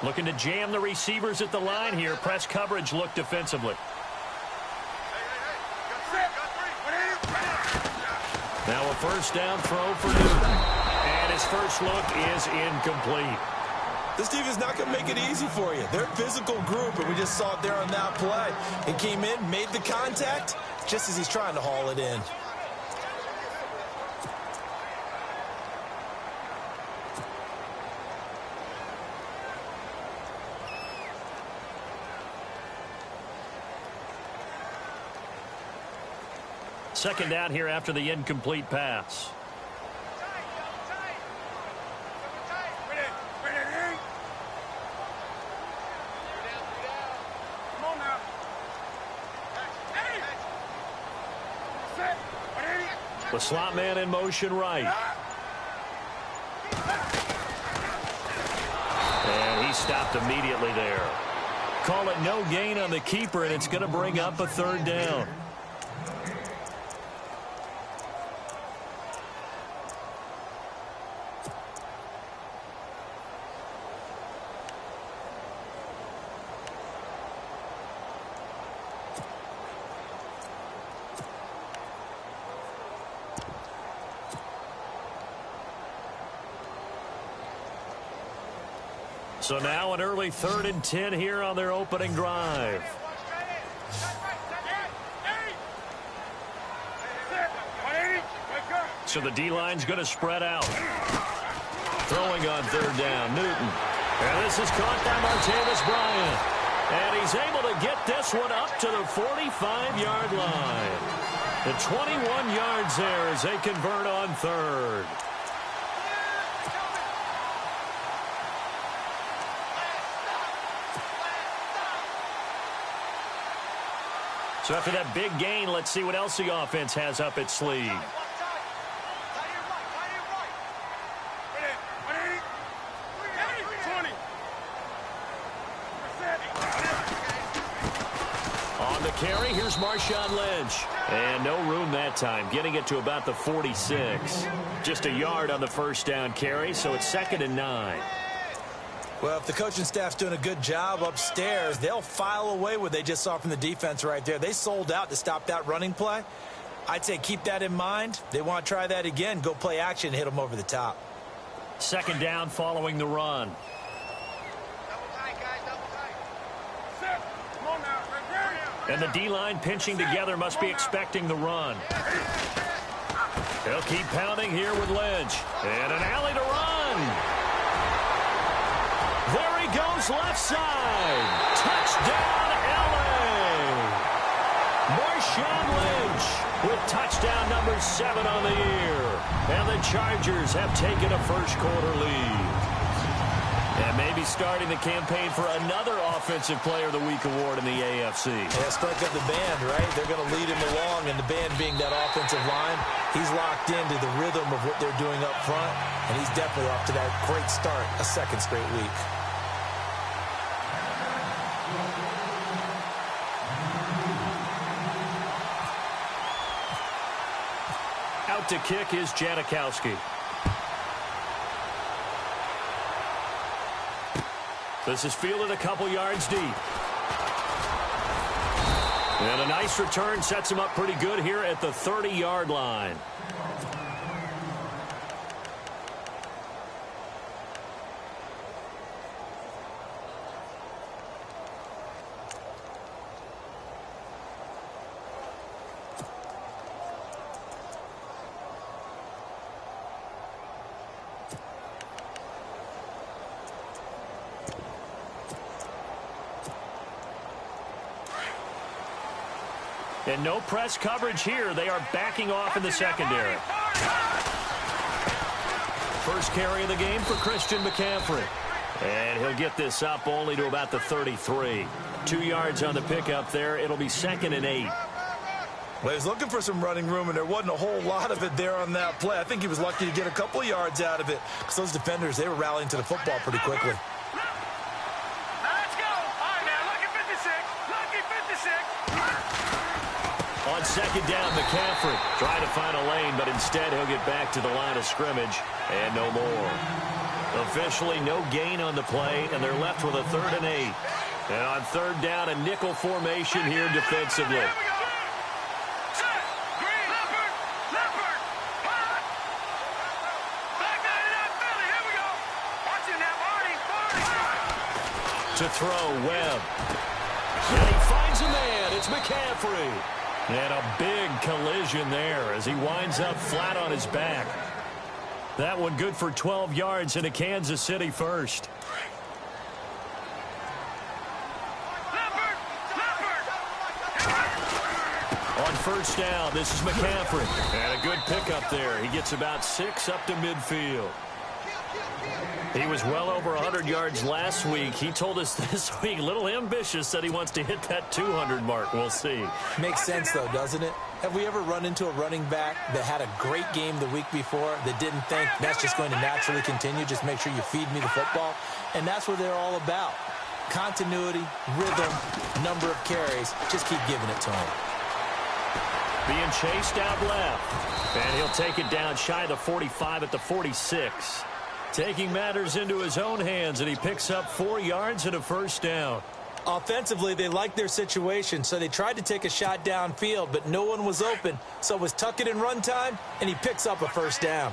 Looking to jam the receivers at the line here. Press coverage look defensively. Now a first down throw for Newton. And his first look is incomplete. This defense is not going to make it easy for you. They're a physical group, and we just saw it there on that play. He came in, made the contact, just as he's trying to haul it in. Second down here after the incomplete pass. The slot man in motion right. And he stopped immediately there. Call it no gain on the keeper, and it's going to bring up a third down. So now an early 3rd and 10 here on their opening drive. So the D-line's going to spread out. Throwing on third down, Newton. And this is caught by Martavis Bryant. And he's able to get this one up to the 45-yard line. The 21 yards there as they convert on third. So after that big gain, let's see what else the offense has up its sleeve. On the carry, here's Marshawn Lynch. And no room that time, getting it to about the 46. Just a yard on the first down carry, so it's 2nd and 9. Well, if the coaching staff's doing a good job upstairs, they'll file away what they just saw from the defense right there. They sold out to stop that running play. I'd say keep that in mind. They want to try that again. Go play action, hit them over the top. 2nd down following the run. And the D-line pinching together must be expecting the run. They'll keep pounding here with Lynch. And an alley to run. There he goes left side. Touchdown, L.A. Marshawn Lynch with touchdown number 7 on the year. And the Chargers have taken a first-quarter lead. And maybe starting the campaign for another Offensive Player of the Week award in the AFC. Yeah, strike up the band, right? They're going to lead him along, and the band being that offensive line, he's locked into the rhythm of what they're doing up front, and he's definitely off to that great start, a 2nd straight week. Out to kick is Janikowski. This is fielded a couple yards deep. And a nice return sets him up pretty good here at the 30-yard line. And no press coverage here. They are backing off in the secondary. First carry of the game for Christian McCaffrey. And he'll get this up only to about the 33. 2 yards on the pickup there. It'll be 2nd and 8. Well, he was looking for some running room, and there wasn't a whole lot of it there on that play. I think he was lucky to get a couple yards out of it because those defenders, they were rallying to the football pretty quickly. On 2nd down, McCaffrey trying to find a lane, but instead he'll get back to the line of scrimmage and no more. Officially no gain on the play, and they're left with a 3rd and 8. And on 3rd down, a nickel formation here defensively. To throw, Webb. And he finds a man. It's McCaffrey. And a big collision there as he winds up flat on his back. That one good for 12 yards and a Kansas City first. On 1st down, this is McCaffrey. And a good pickup there. He gets about 6 up to midfield. He was well over 100 yards last week. He told us this week, a little ambitious, that he wants to hit that 200 mark. We'll see. Makes sense, though, doesn't it? Have we ever run into a running back that had a great game the week before that didn't think that's just going to naturally continue? Just make sure you feed me the football. And that's what they're all about. Continuity, rhythm, number of carries. Just keep giving it to him. Being chased out left. And he'll take it down shy of the 45 at the 46. Taking matters into his own hands, and he picks up 4 yards and a 1st down. Offensively, they liked their situation, so they tried to take a shot downfield, but no one was open. So it was tuck it in run time, and he picks up a 1st down.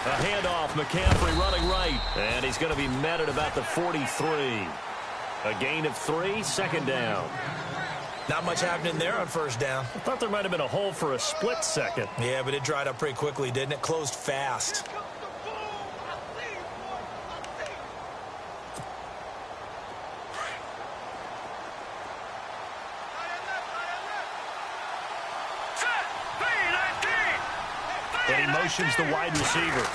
A handoff, McCaffrey running right, and he's going to be met at about the 43. A gain of 3, 2nd down. Not much happening there on 1st down. I thought there might have been a hole for a split second. Yeah, but it dried up pretty quickly, didn't it? Closed fast. And he motions the wide receiver.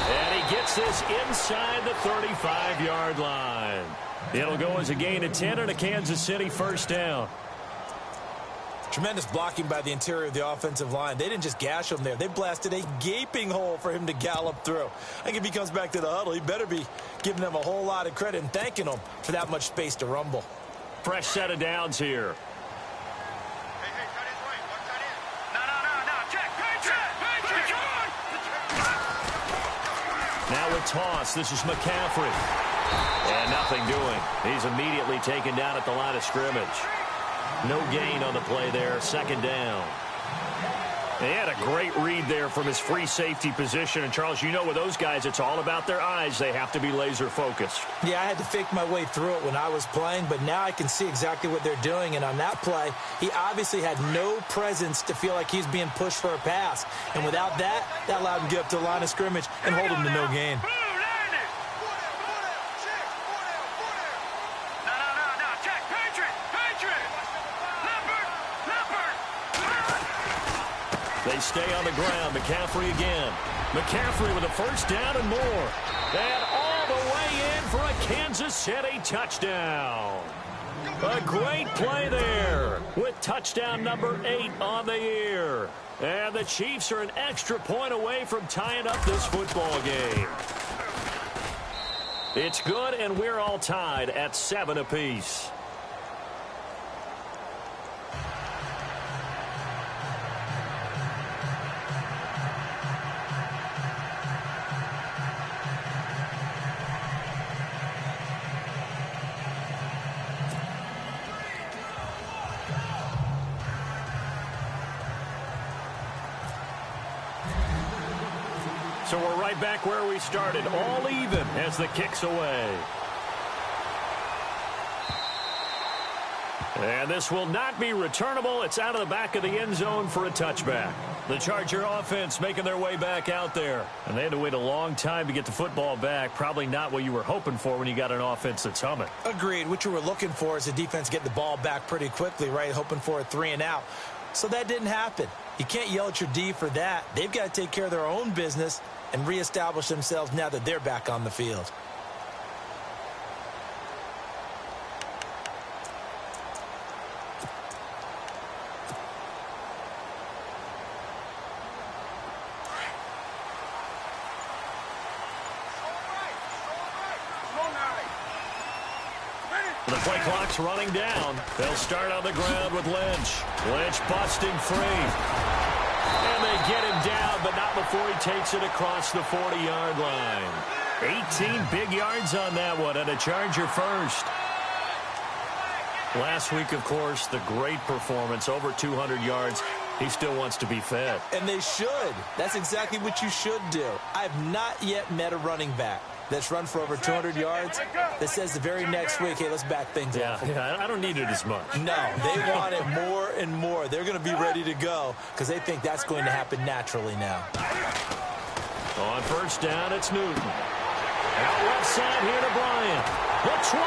And he gets this inside the 35-yard line. It'll go as a gain of 10 and a Kansas City 1st down. Tremendous blocking by the interior of the offensive line. They didn't just gash him there. They blasted a gaping hole for him to gallop through. I think if he comes back to the huddle, he better be giving them a whole lot of credit and thanking them for that much space to rumble. Fresh set of downs here. Now with toss, this is McCaffrey. And nothing doing. He's immediately taken down at the line of scrimmage. No gain on the play there, 2nd down. He had a great read there from his free safety position. And, Charles, you know with those guys, it's all about their eyes. They have to be laser focused. Yeah, I had to fake my way through it when I was playing, but now I can see exactly what they're doing. And on that play, he obviously had no presence to feel like he's being pushed for a pass. And without that, that allowed him to get up to the line of scrimmage and hold him to no gain. They stay on the ground. McCaffrey again. McCaffrey with a 1st down and more. And all the way in for a Kansas City touchdown. A great play there with touchdown number 8 on the year. And the Chiefs are an extra point away from tying up this football game. It's good, and we're all tied at 7 apiece. So we're right back where we started, all even as the kick's away. And this will not be returnable. It's out of the back of the end zone for a touchback. The Charger offense making their way back out there. And they had to wait a long time to get the football back. Probably not what you were hoping for when you got an offense that's humming. Agreed. What you were looking for is the defense getting the ball back pretty quickly, right? Hoping for a 3 and out. So that didn't happen. You can't yell at your D for that. They've got to take care of their own business and reestablish themselves now that they're back on the field. Ready? the play clock's running down. They'll start on the ground with Lynch. Lynch busting free. And they get him down, but not before he takes it across the 40-yard line. 18 big yards on that one, and a Charger first. Last week, of course, the great performance, over 200 yards. He still wants to be fed. And they should. That's exactly what you should do. I've not yet met a running back that's run for over 200 yards that says the very next week, hey, let's back things up. Yeah, I don't need it as much. No, they want it more and more. They're going to be ready to go because they think that's going to happen naturally now. On first down, it's Newton. Out left side here to Bryant. The 20.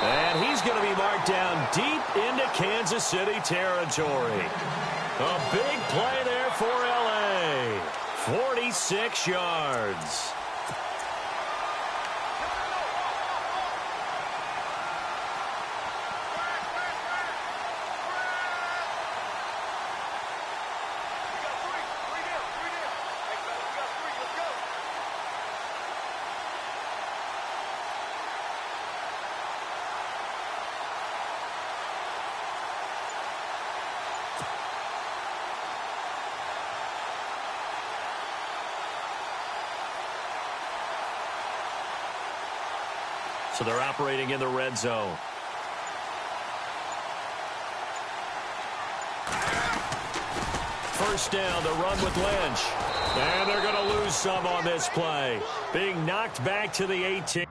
And he's going to be marked down deep into Kansas City territory. A big play there for L.A. 46 yards. So they're operating in the red zone. First down, the run with Lynch. And they're going to lose some on this play. Being knocked back to the 18.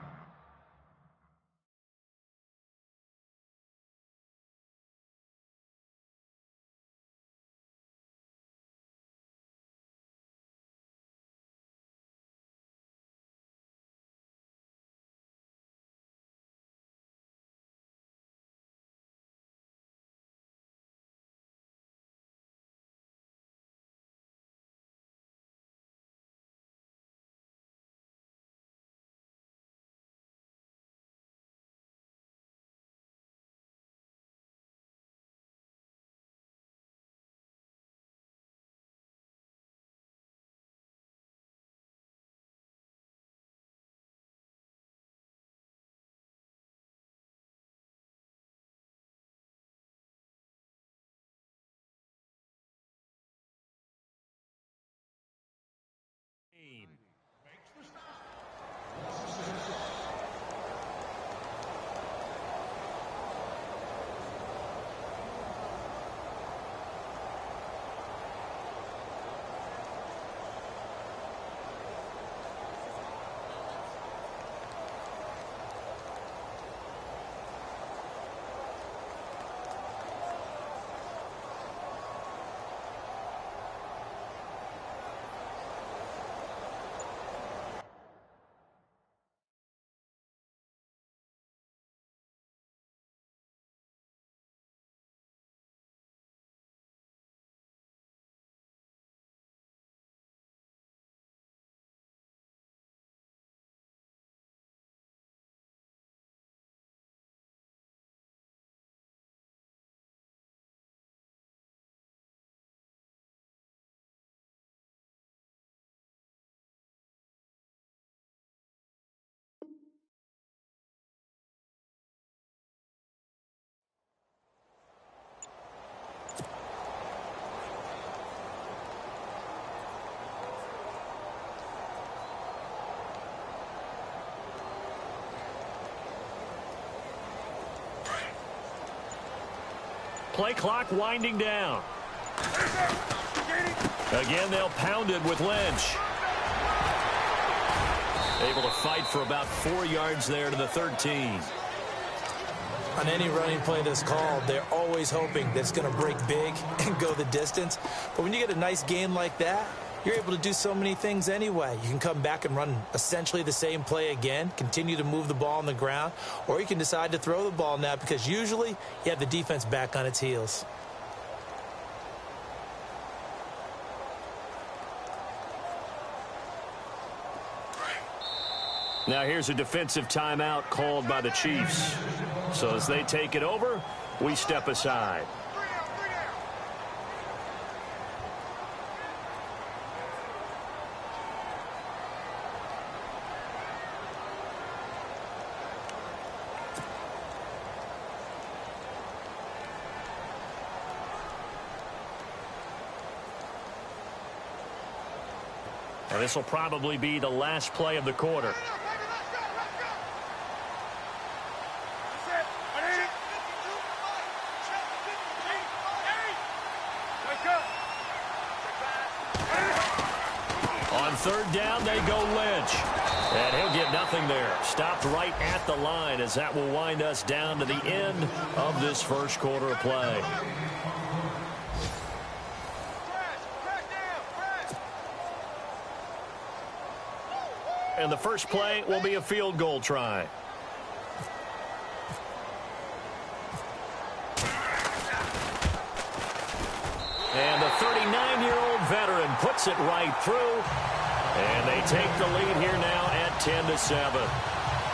Play clock winding down. Again, they'll pound it with Lynch. Able to fight for about 4 yards there to the 13. On any running play that's called, they're always hoping that it's going to break big and go the distance. But when you get a nice gain like that, you're able to do so many things anyway. You can come back and run essentially the same play again, continue to move the ball on the ground, or you can decide to throw the ball now because usually you have the defense back on its heels. Now here's a defensive timeout called by the Chiefs. So as they take it over, we step aside. And this will probably be the last play of the quarter. On third down, they go Lynch. And he'll get nothing there. Stopped right at the line as that will wind us down to the end of this first quarter of play. And the first play will be a field goal try. And the 39-year-old veteran puts it right through. And they take the lead here now at 10-7.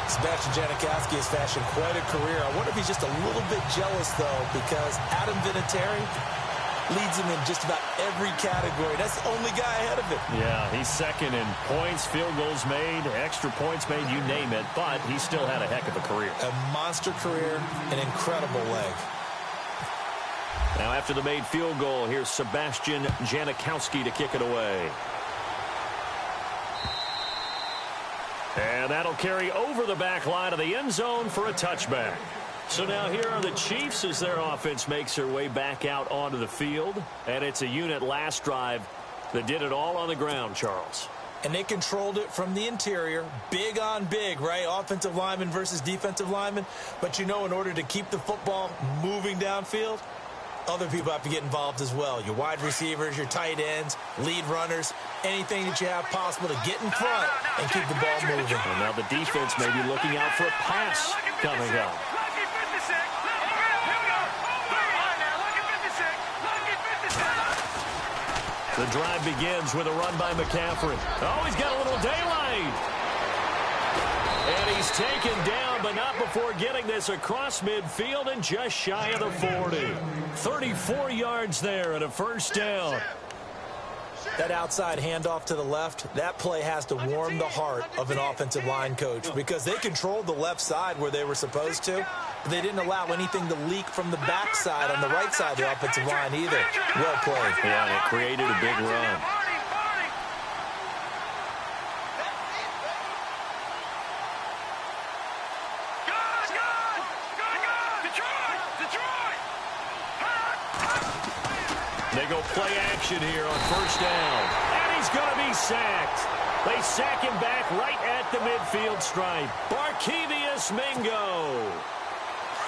Sebastian Janikowski has fashioned quite a career. I wonder if he's just a little bit jealous, though, because Adam Vinatieri leads him in just about every category. That's the only guy ahead of him. Yeah, he's second in points, field goals made, extra points made, you name it. But he still had a heck of a career. A monster career, an incredible leg. Now after the made field goal, here's Sebastian Janikowski to kick it away. And that'll carry over the back line of the end zone for a touchback. So now here are the Chiefs as their offense makes their way back out onto the field. And it's a unit last drive that did it all on the ground, Charles. And they controlled it from the interior, big on big, right? Offensive lineman versus defensive lineman. But, you know, in order to keep the football moving downfield, other people have to get involved as well. Your wide receivers, your tight ends, lead runners, anything that you have possible to get in front and keep the ball moving. And now the defense may be looking out for a pass coming up. The drive begins with a run by McCaffrey. Oh, he's got a little daylight. And he's taken down, but not before getting this across midfield and just shy of the 40. 34 yards there and a first down. That outside handoff to the left, that play has to warm the heart of an offensive line coach because they controlled the left side where they were supposed to, but they didn't allow anything to leak from the backside on the right side of the offensive line either. Well played. Yeah, and it created a big run. They go play action here on first down. And he's going to be sacked. They sack him back right at the midfield stripe. Barkevious Mingo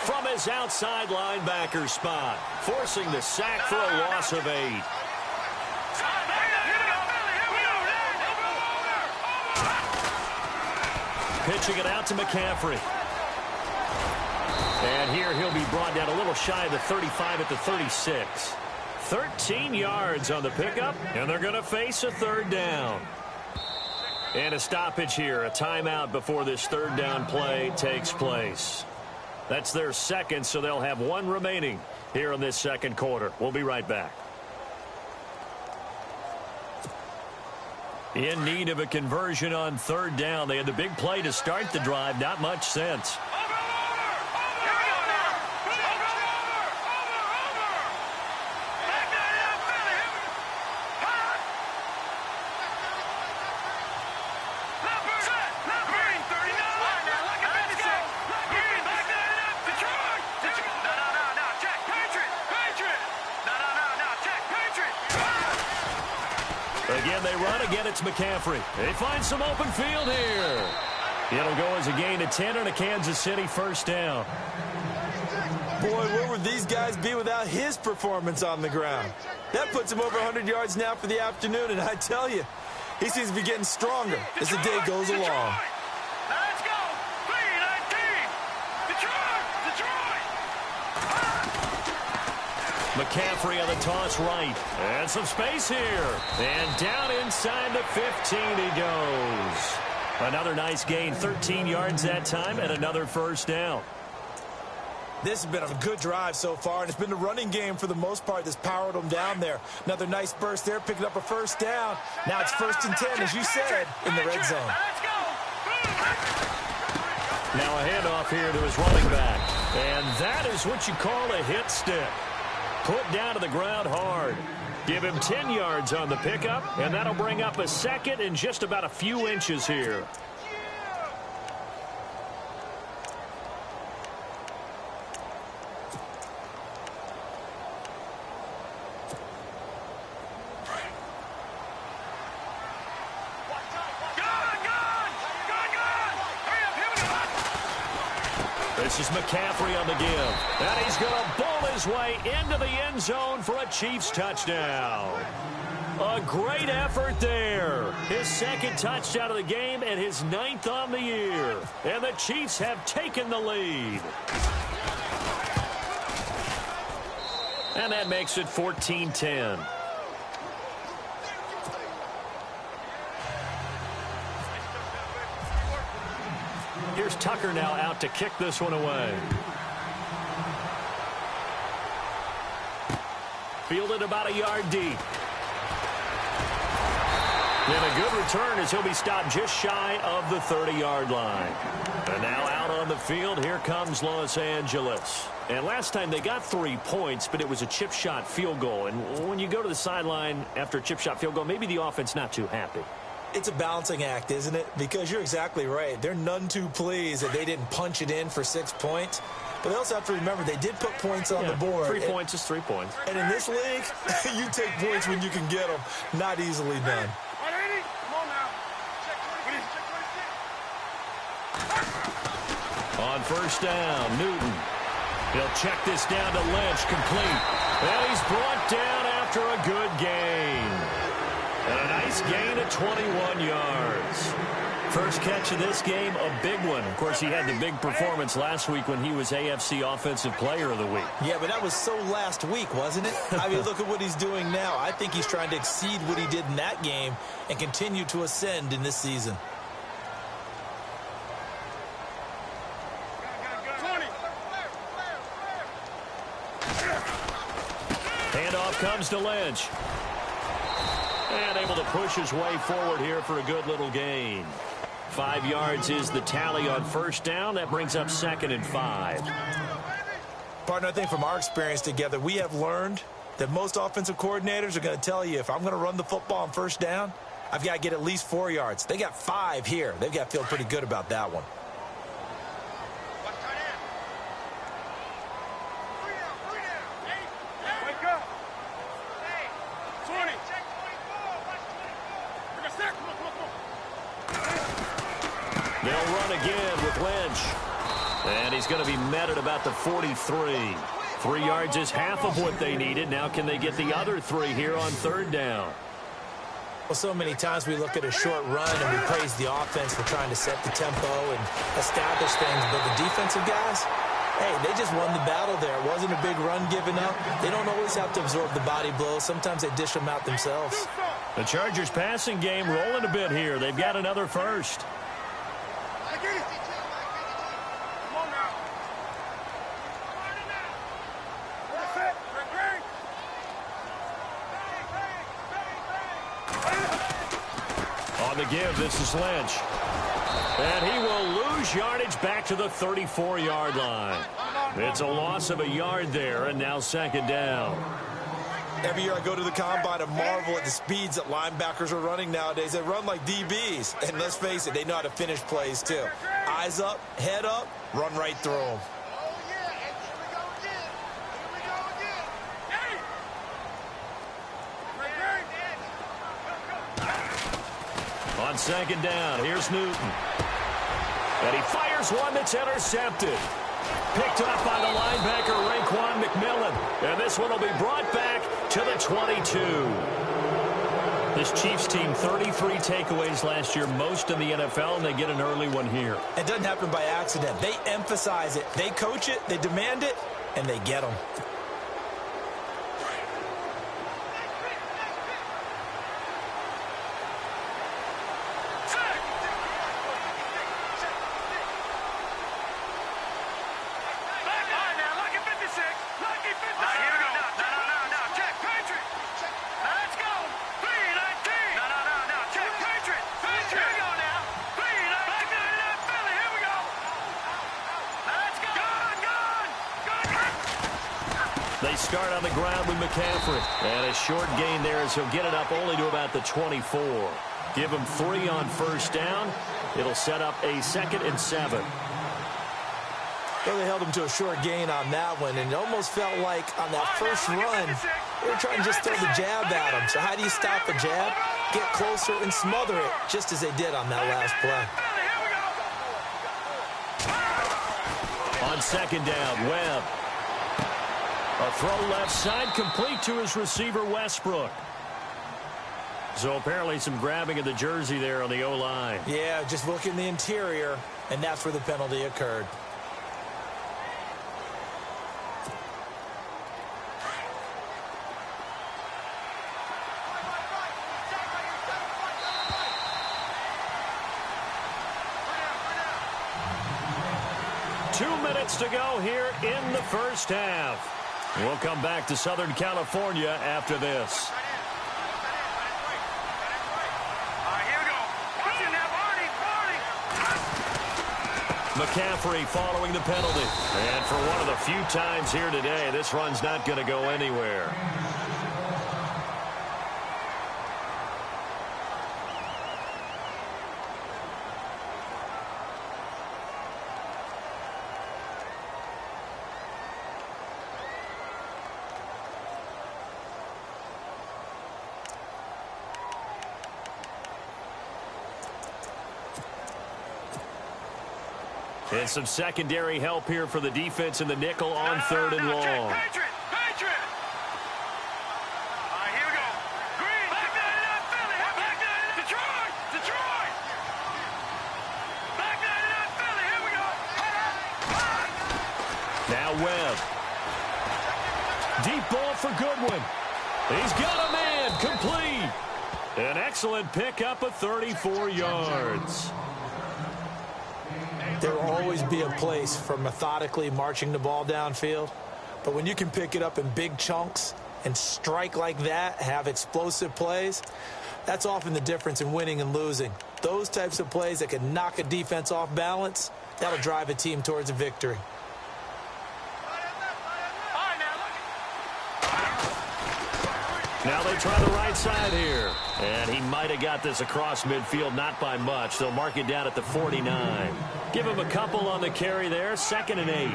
from his outside linebacker spot, forcing the sack for a loss of 8. Pitching it out to McCaffrey. And here he'll be brought down a little shy of the 35 at the 36. 13 yards on the pickup, and they're going to face a third down. And a stoppage here, a timeout before this third down play takes place. That's their second, so they'll have one remaining here in this second quarter. We'll be right back. In need of a conversion on third down. They had the big play to start the drive, not much sense. Again, they run. Again, it's McCaffrey. They find some open field here. It'll go as a gain of 10 and a Kansas City first down. Boy, where would these guys be without his performance on the ground? That puts him over 100 yards now for the afternoon, and I tell you, he seems to be getting stronger as the day goes along. Let's go! 3-19! Detroit! McCaffrey on the toss right. And some space here. And down inside the 15 he goes. Another nice gain, 13 yards that time, and another first down. This has been a good drive so far, and it's been the running game for the most part that's powered them down there. Another nice burst there, picking up a first down. Now it's 1st and 10, as you said, in the red zone. Now a handoff here to his running back. And that is what you call a hit stick. Put down to the ground hard. Give him 10 yards on the pickup, and that'll bring up a second and just about a few inches here. This is McCaffrey on the give. And he's going to bowl his way into the end zone for a Chiefs touchdown. A great effort there. His second touchdown of the game and his 9th on the year. And the Chiefs have taken the lead. And that makes it 14-10. Here's Tucker now out to kick this one away. Fielded about a yard deep. And a good return as he'll be stopped just shy of the 30-yard line. And now out on the field, here comes Los Angeles. And last time they got 3 points, but it was a chip shot field goal. And when you go to the sideline after a chip shot field goal, maybe the offense not too happy. It's a balancing act, isn't it? Because you're exactly right. They're none too pleased that they didn't punch it in for 6 points. But they also have to remember they did put points on the board. 3 points is 3 points. And in this league, you take points when you can get them. Not easily done. On first down, Newton. He'll check this down to Lynch, complete. And he's brought down after a good gain. And a nice gain of 21 yards. First catch of this game, a big one. Of course, he had the big performance last week when he was AFC Offensive Player of the Week. Yeah, but that was so last week, wasn't it? I mean, look at what he's doing now. I think he's trying to exceed what he did in that game and continue to ascend in this season. Handoff comes to Lynch. And able to push his way forward here for a good little gain. 5 yards is the tally on first down. That brings up 2nd and 5. Partner, I think from our experience together, we have learned that most offensive coordinators are going to tell you, if I'm going to run the football on first down, I've got to get at least 4 yards. They got 5 here. They've got to feel pretty good about that one. They'll run again with Lynch. And he's going to be met at about the 43. 3 yards is half of what they needed. Now can they get the other 3 here on third down? Well, so many times we look at a short run and we praise the offense for trying to set the tempo and establish things. But the defensive guys, hey, they just won the battle there. It wasn't a big run given up. They don't always have to absorb the body blows. Sometimes they dish them out themselves. The Chargers passing game rolling a bit here. They've got another first. On the give, this is Lynch. And he will lose yardage back to the 34-yard line. It's a loss of a yard there, and now 2nd down. Every year I go to the combine and marvel at the speeds that linebackers are running nowadays. They run like DBs. And let's face it, they know how to finish plays too. Eyes up, head up, run right through them. On 2nd down, here's Newton. And he fires one that's intercepted. Picked up by the linebacker, Raekwon McMillan. And this one will be brought back to the 22. This Chiefs team, 33 takeaways last year, most in the NFL, and they get an early one here. It doesn't happen by accident. They emphasize it. They coach it, they demand it, and they get them. They start on the ground with McCaffrey. And a short gain there as he'll get it up only to about the 24. Give him 3 on first down. It'll set up a 2nd and 7. Well, they held him to a short gain on that one, and it almost felt like on that first run, they were trying to just throw the jab at him. So how do you stop a jab? Get closer and smother it, just as they did on that last play. On 2nd down, Webb. A throw left side, complete to his receiver, Westbrook. So apparently some grabbing of the jersey there on the O-line. Yeah, just look in the interior, and that's where the penalty occurred. To go here in the first half. We'll come back to Southern California after this. Here we go. Watch it now, Barney. McCaffrey following the penalty. And for one of the few times here today, this run's not going to go anywhere. And some secondary help here for the defense in the nickel on 3rd and long. Patriot. Here we go. Green. Back that Philly. Back that Detroit. Back that Philly. Here we go. Now Webb. Deep ball for Goodwin. He's got a man. Complete. An excellent pickup of 34 yards. There will always be a place for methodically marching the ball downfield. But when you can pick it up in big chunks and strike like that, have explosive plays, that's often the difference in winning and losing. Those types of plays that can knock a defense off balance, that'll drive a team towards a victory. Now they try the right side here. And he might have got this across midfield, not by much. They'll mark it down at the 49. Give him a couple on the carry there, 2nd and 8.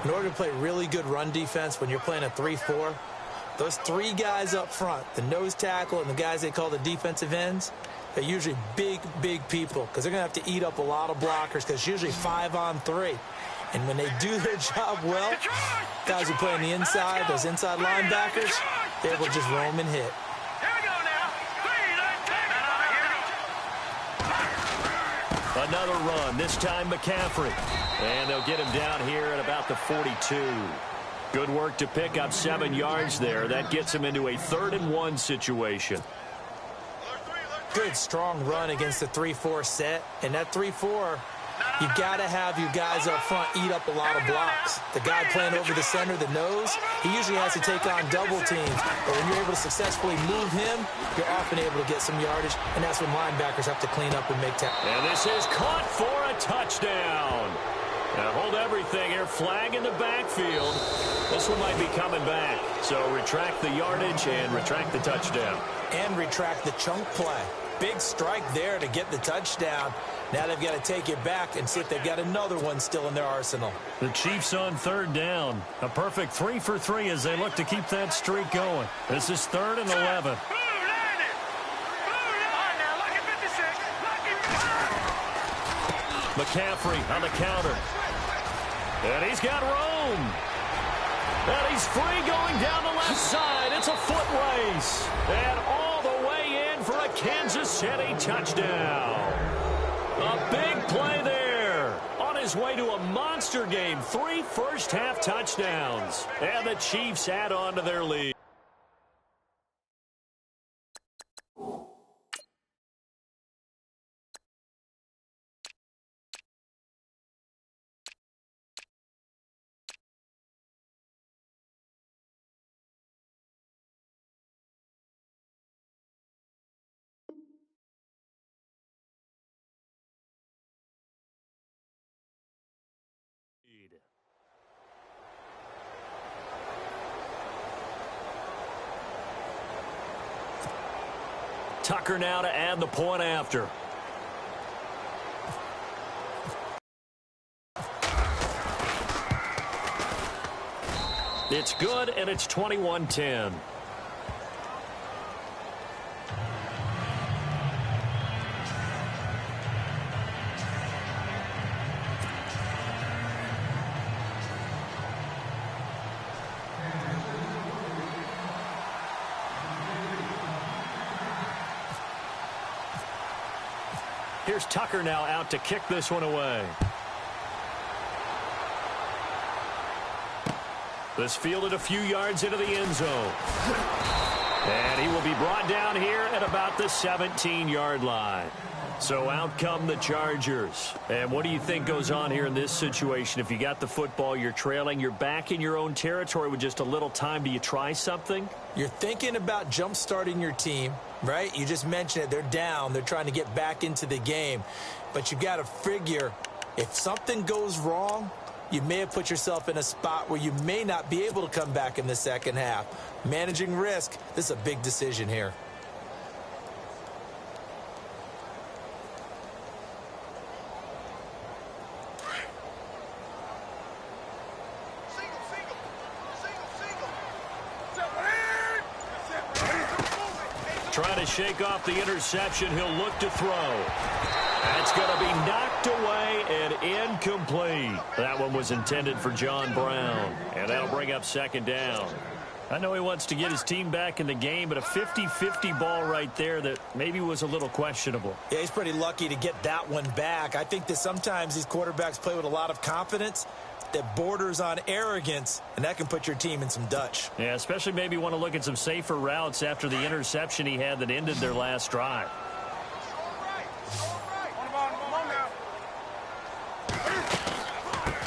In order to play really good run defense when you're playing a 3-4, those 3 guys up front, the nose tackle and the guys they call the defensive ends, they're usually big people because they're going to have to eat up a lot of blockers because it's usually 5 on 3. And when they do their job well, guys who play on the inside, those inside linebackers, they're able to just roam and hit. Another run, this time McCaffrey. And they'll get him down here at about the 42. Good work to pick up 7 yards there. That gets him into a 3rd and 1 situation. Good, strong run against the 3-4 set. And that 3-4, you got to have your guys up front eat up a lot of blocks. The guy playing over the center, the nose, he usually has to take on double teams. But when you're able to successfully move him, you're often able to get some yardage, and that's when linebackers have to clean up and make tackles. And this is caught for a touchdown. Now hold everything here. Flag in the backfield. This one might be coming back. So retract the yardage and retract the touchdown. And retract the chunk play. Big strike there to get the touchdown. Now they've got to take it back and see if they've got another one still in their arsenal. The Chiefs on 3rd down. A perfect 3 for 3 as they look to keep that streak going. This is 3rd and 11. McCaffrey on the counter. And he's got room. And he's free going down the left side. It's a foot race. And all the way in for a Kansas City touchdown. A big play there. On his way to a monster game. 3 first-half touchdowns. And the Chiefs add on to their lead. Tucker now to add the point after. It's good, and it's 21-10. Here's Tucker now out to kick this one away. This fielded a few yards into the end zone. And he will be brought down here at about the 17-yard line. So out come the Chargers. And what do you think goes on here in this situation? If you got the football, you're trailing, you're back in your own territory with just a little time. Do you try something? You're thinking about jump-starting your team, right? You just mentioned it. They're down. They're trying to get back into the game. But you've got to figure, if something goes wrong, you may have put yourself in a spot where you may not be able to come back in the second half. Managing risk, this is a big decision here. Trying to shake off the interception. He'll look to throw. That's going to be knocked away and incomplete. That one was intended for John Brown. And that'll bring up second down. I know he wants to get his team back in the game, but a 50-50 ball right there that maybe was a little questionable. Yeah, he's pretty lucky to get that one back. I think that sometimes these quarterbacks play with a lot of confidence that borders on arrogance, and that can put your team in some Dutch. Yeah, especially maybe want to look at some safer routes after the interception he had that ended their last drive.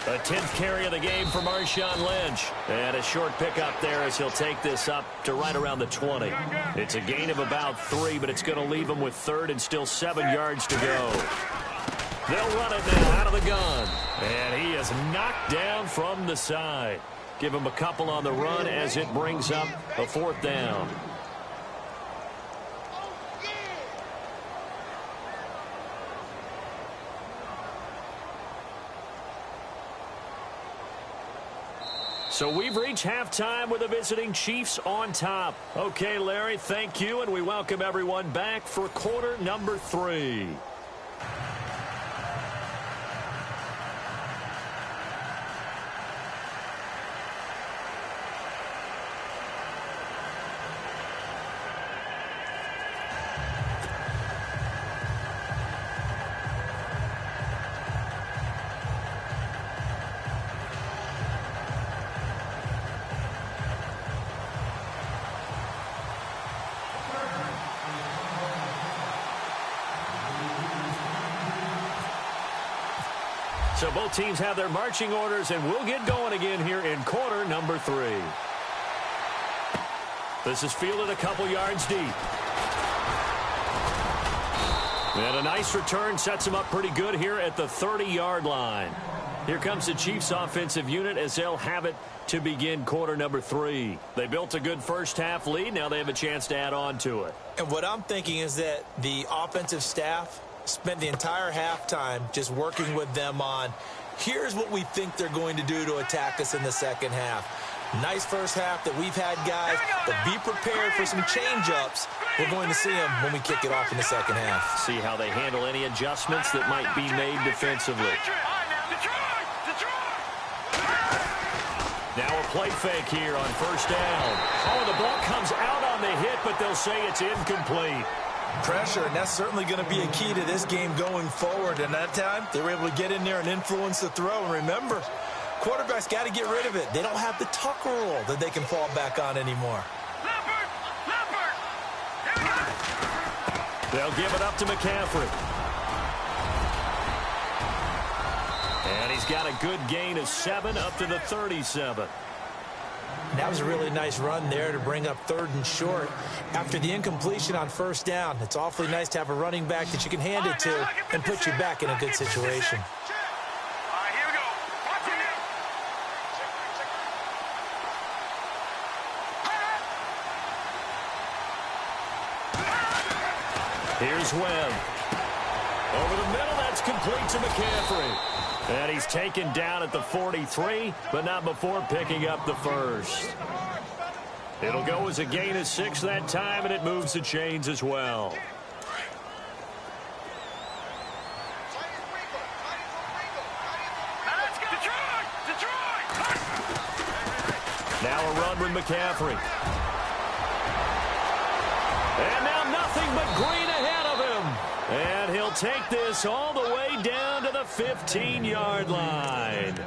A 10th carry of the game for Marshawn Lynch. And a short pickup there as he'll take this up to right around the 20. It's a gain of about 3, but it's going to leave him with third and still 7 yards to go. They'll run it now out of the gun. And he is knocked down from the side. Give him a couple on the run as it brings up a 4th down. So we've reached halftime with the visiting Chiefs on top. Okay, Larry, thank you, and we welcome everyone back for quarter number 3. So both teams have their marching orders, and we'll get going again here in quarter number 3. This is fielded a couple yards deep. And a nice return sets them up pretty good here at the 30-yard line. Here comes the Chiefs offensive unit as they'll have it to begin quarter number 3. They built a good first-half lead. Now they have a chance to add on to it. And what I'm thinking is that the offensive staff spent the entire halftime just working with them on, here's what we think they're going to do to attack us in the second half. Nice first half that we've had, guys, but be prepared for some change-ups. We're going to see them when we kick it off in the second half. See how they handle any adjustments that might be made defensively. Now a play fake here on first down. Oh, the ball comes out on the hit, but they'll say it's incomplete. Pressure, and that's certainly going to be a key to this game going forward. And that time, they were able to get in there and influence the throw. And remember, quarterbacks got to get rid of it. They don't have the Tucker rule that they can fall back on anymore. They'll give it up to McCaffrey. And he's got a good gain of 7 up to the 37. That was a really nice run there to bring up 3rd and short. After the incompletion on first down, it's awfully nice to have a running back that you can hand it to and put you back in a good situation. Here's Webb. Over the middle, that's complete to McCaffrey. And he's taken down at the 43, but not before picking up the first. It'll go as a gain of 6 that time, and it moves the chains as well. Now a run with McCaffrey. And now nothing but green ahead of him. And he'll take this all the way down to the 15-yard line.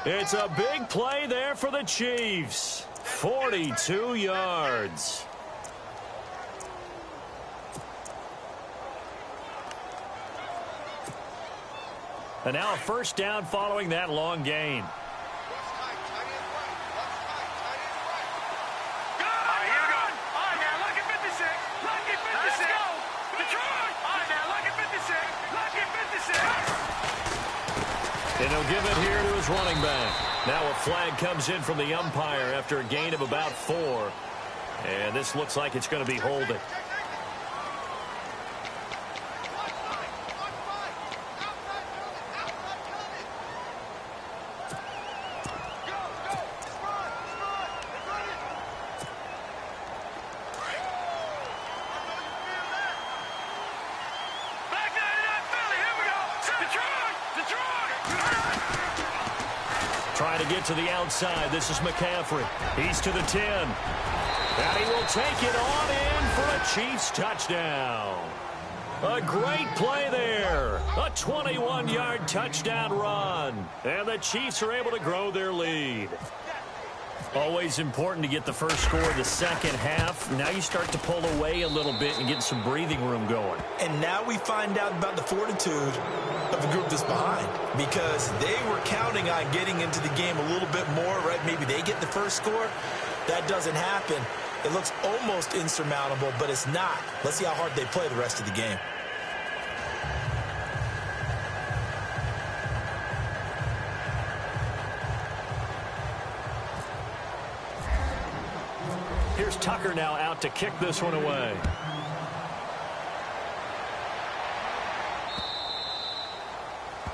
It's a big play there for the Chiefs. 42 yards. And now a first down following that long gain. And he'll give it here to his running back. Now a flag comes in from the umpire after a gain of about 4. And this looks like it's going to be holding. Trying to get to the outside. This is McCaffrey. He's to the 10. And he will take it on in for a Chiefs touchdown. A great play there. A 21-yard touchdown run. And the Chiefs are able to grow their lead. Always important to get the first score of the second half. Now you start to pull away a little bit and get some breathing room going. And now we find out about the fortitude of the group that's behind, because they were counting on getting into the game a little bit more, right? Maybe they get the first score. That doesn't happen. It looks almost insurmountable, but it's not. Let's see how hard they play the rest of the game. Here's Tucker now out to kick this one away.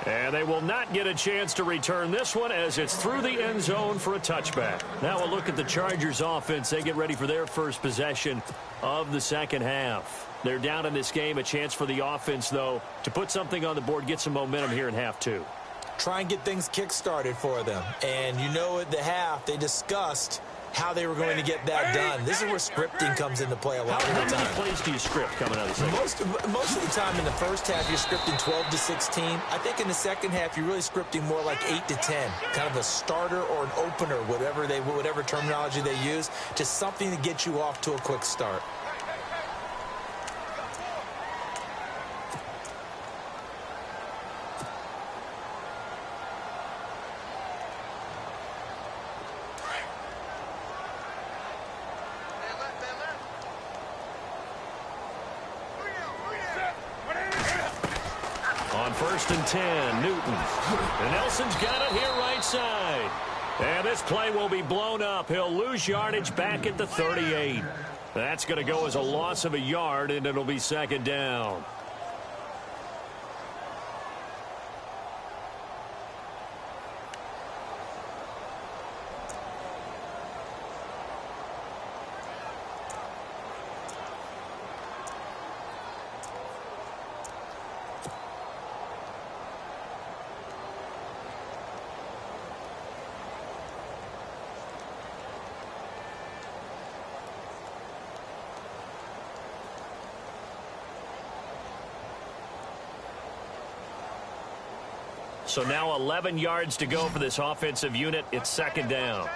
And they will not get a chance to return this one as it's through the end zone for a touchback. Now a look at the Chargers offense. They get ready for their first possession of the second half. They're down in this game. A chance for the offense, though, to put something on the board, get some momentum here in half 2. Try and get things kick-started for them. And you know at the half, they discussed how they were going to get that done. This is where scripting comes into play a lot of the time. How many plays do you script coming out of the second? Most of the time in the first half, you're scripting 12 to 16. I think in the second half, you're really scripting more like 8 to 10. Kind of a starter or an opener, whatever terminology they use. Just something to get you off to a quick start. First and 10, Newton. And Nelson's got it here right side. And this play will be blown up. He'll lose yardage back at the 38. That's going to go as a loss of a yard, and it'll be second down. So now 11 yards to go for this offensive unit. It's second down.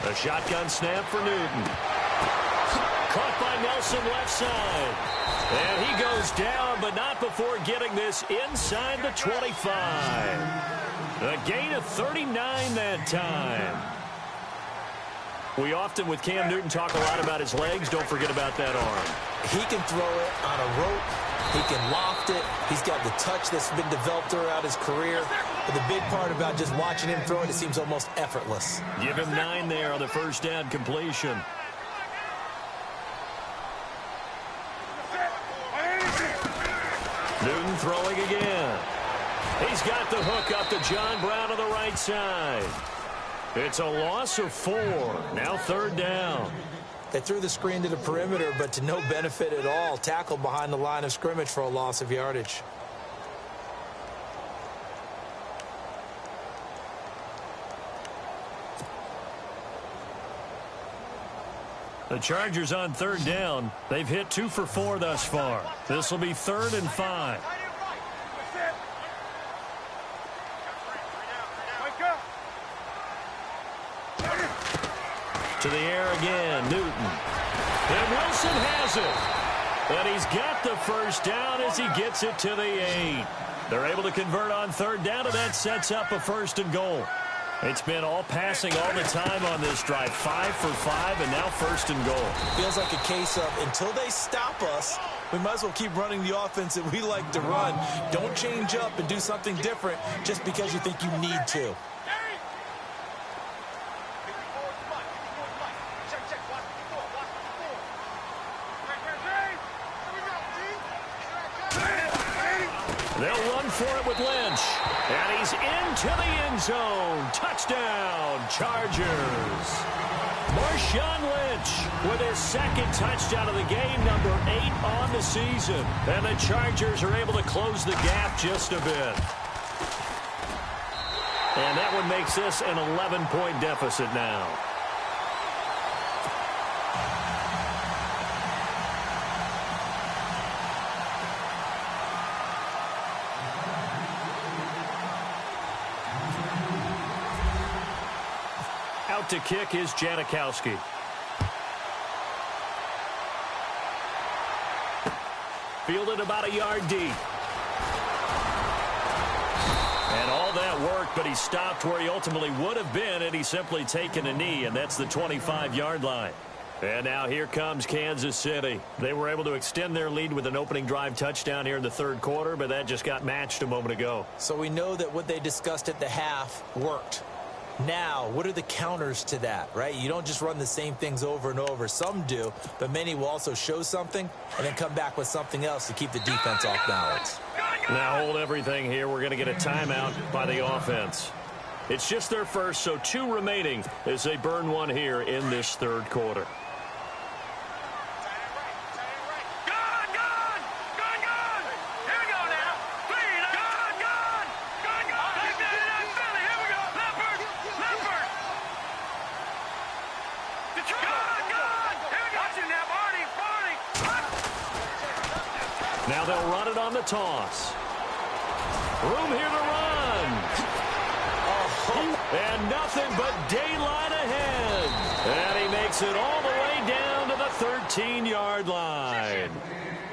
A shotgun snap for Newton. Caught by Nelson left side. And he goes down, but not before getting this inside the 25. A gain of 39 that time. We often, with Cam Newton, talk a lot about his legs. Don't forget about that arm. He can throw it on a rope. He can loft it. He's got the touch that's been developed throughout his career. But the big part about just watching him throw it seems almost effortless. Give him 9 there on the first down completion. Newton throwing again. He's got the hook up to John Brown on the right side. It's a loss of 4. Now third down. They threw the screen to the perimeter, but to no benefit at all. Tackled behind the line of scrimmage for a loss of yardage. The Chargers on third down. They've hit 2 for 4 thus far. This will be 3rd and 5. To the air again, Newton. And Wilson has it. And he's got the first down as he gets it to the 8. They're able to convert on third down, and that sets up a 1st and goal. It's been all passing all the time on this drive. 5 for 5, and now 1st and goal. Feels like a case of until they stop us, we might as well keep running the offense that we like to run. Don't change up and do something different just because you think you need to. They'll run for it with Lynch. And he's into the end zone. Touchdown, Chargers. Marshawn Lynch with his 2nd touchdown of the game, number 8 on the season. And the Chargers are able to close the gap just a bit. And that one makes this an 11-point deficit now. To kick is Janikowski. Fielded about a yard deep. And all that work, but he stopped where he ultimately would have been had he simply taken a knee, and that's the 25-yard line. And now here comes Kansas City. They were able to extend their lead with an opening drive touchdown here in the 3rd quarter, but that just got matched a moment ago. So we know that what they discussed at the half worked. Now, what are the counters to that, right? You don't just run the same things over and over. Some do, but many will also show something and then come back with something else to keep the defense off balance. Now hold everything here. We're going to get a timeout by the offense. It's just their first, so 2 remaining as they burn one here in this 3rd quarter. Now they'll run it on the toss. Room here to run. And nothing but daylight ahead. And he makes it all the way down to the 13-yard line.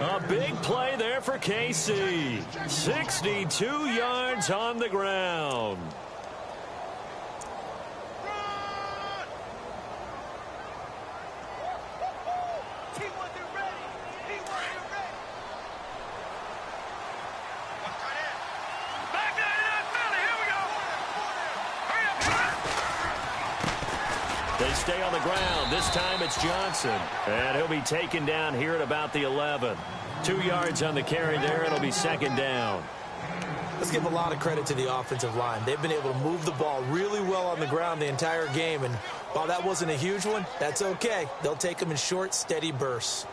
A big play there for KC. 62 yards on the ground. They stay on the ground. This time it's Johnson. And he'll be taken down here at about the 11. 2 yards on the carry there. It'll be 2nd down. Let's give a lot of credit to the offensive line. They've been able to move the ball really well on the ground the entire game. And while that wasn't a huge one, that's okay. They'll take them in short, steady bursts.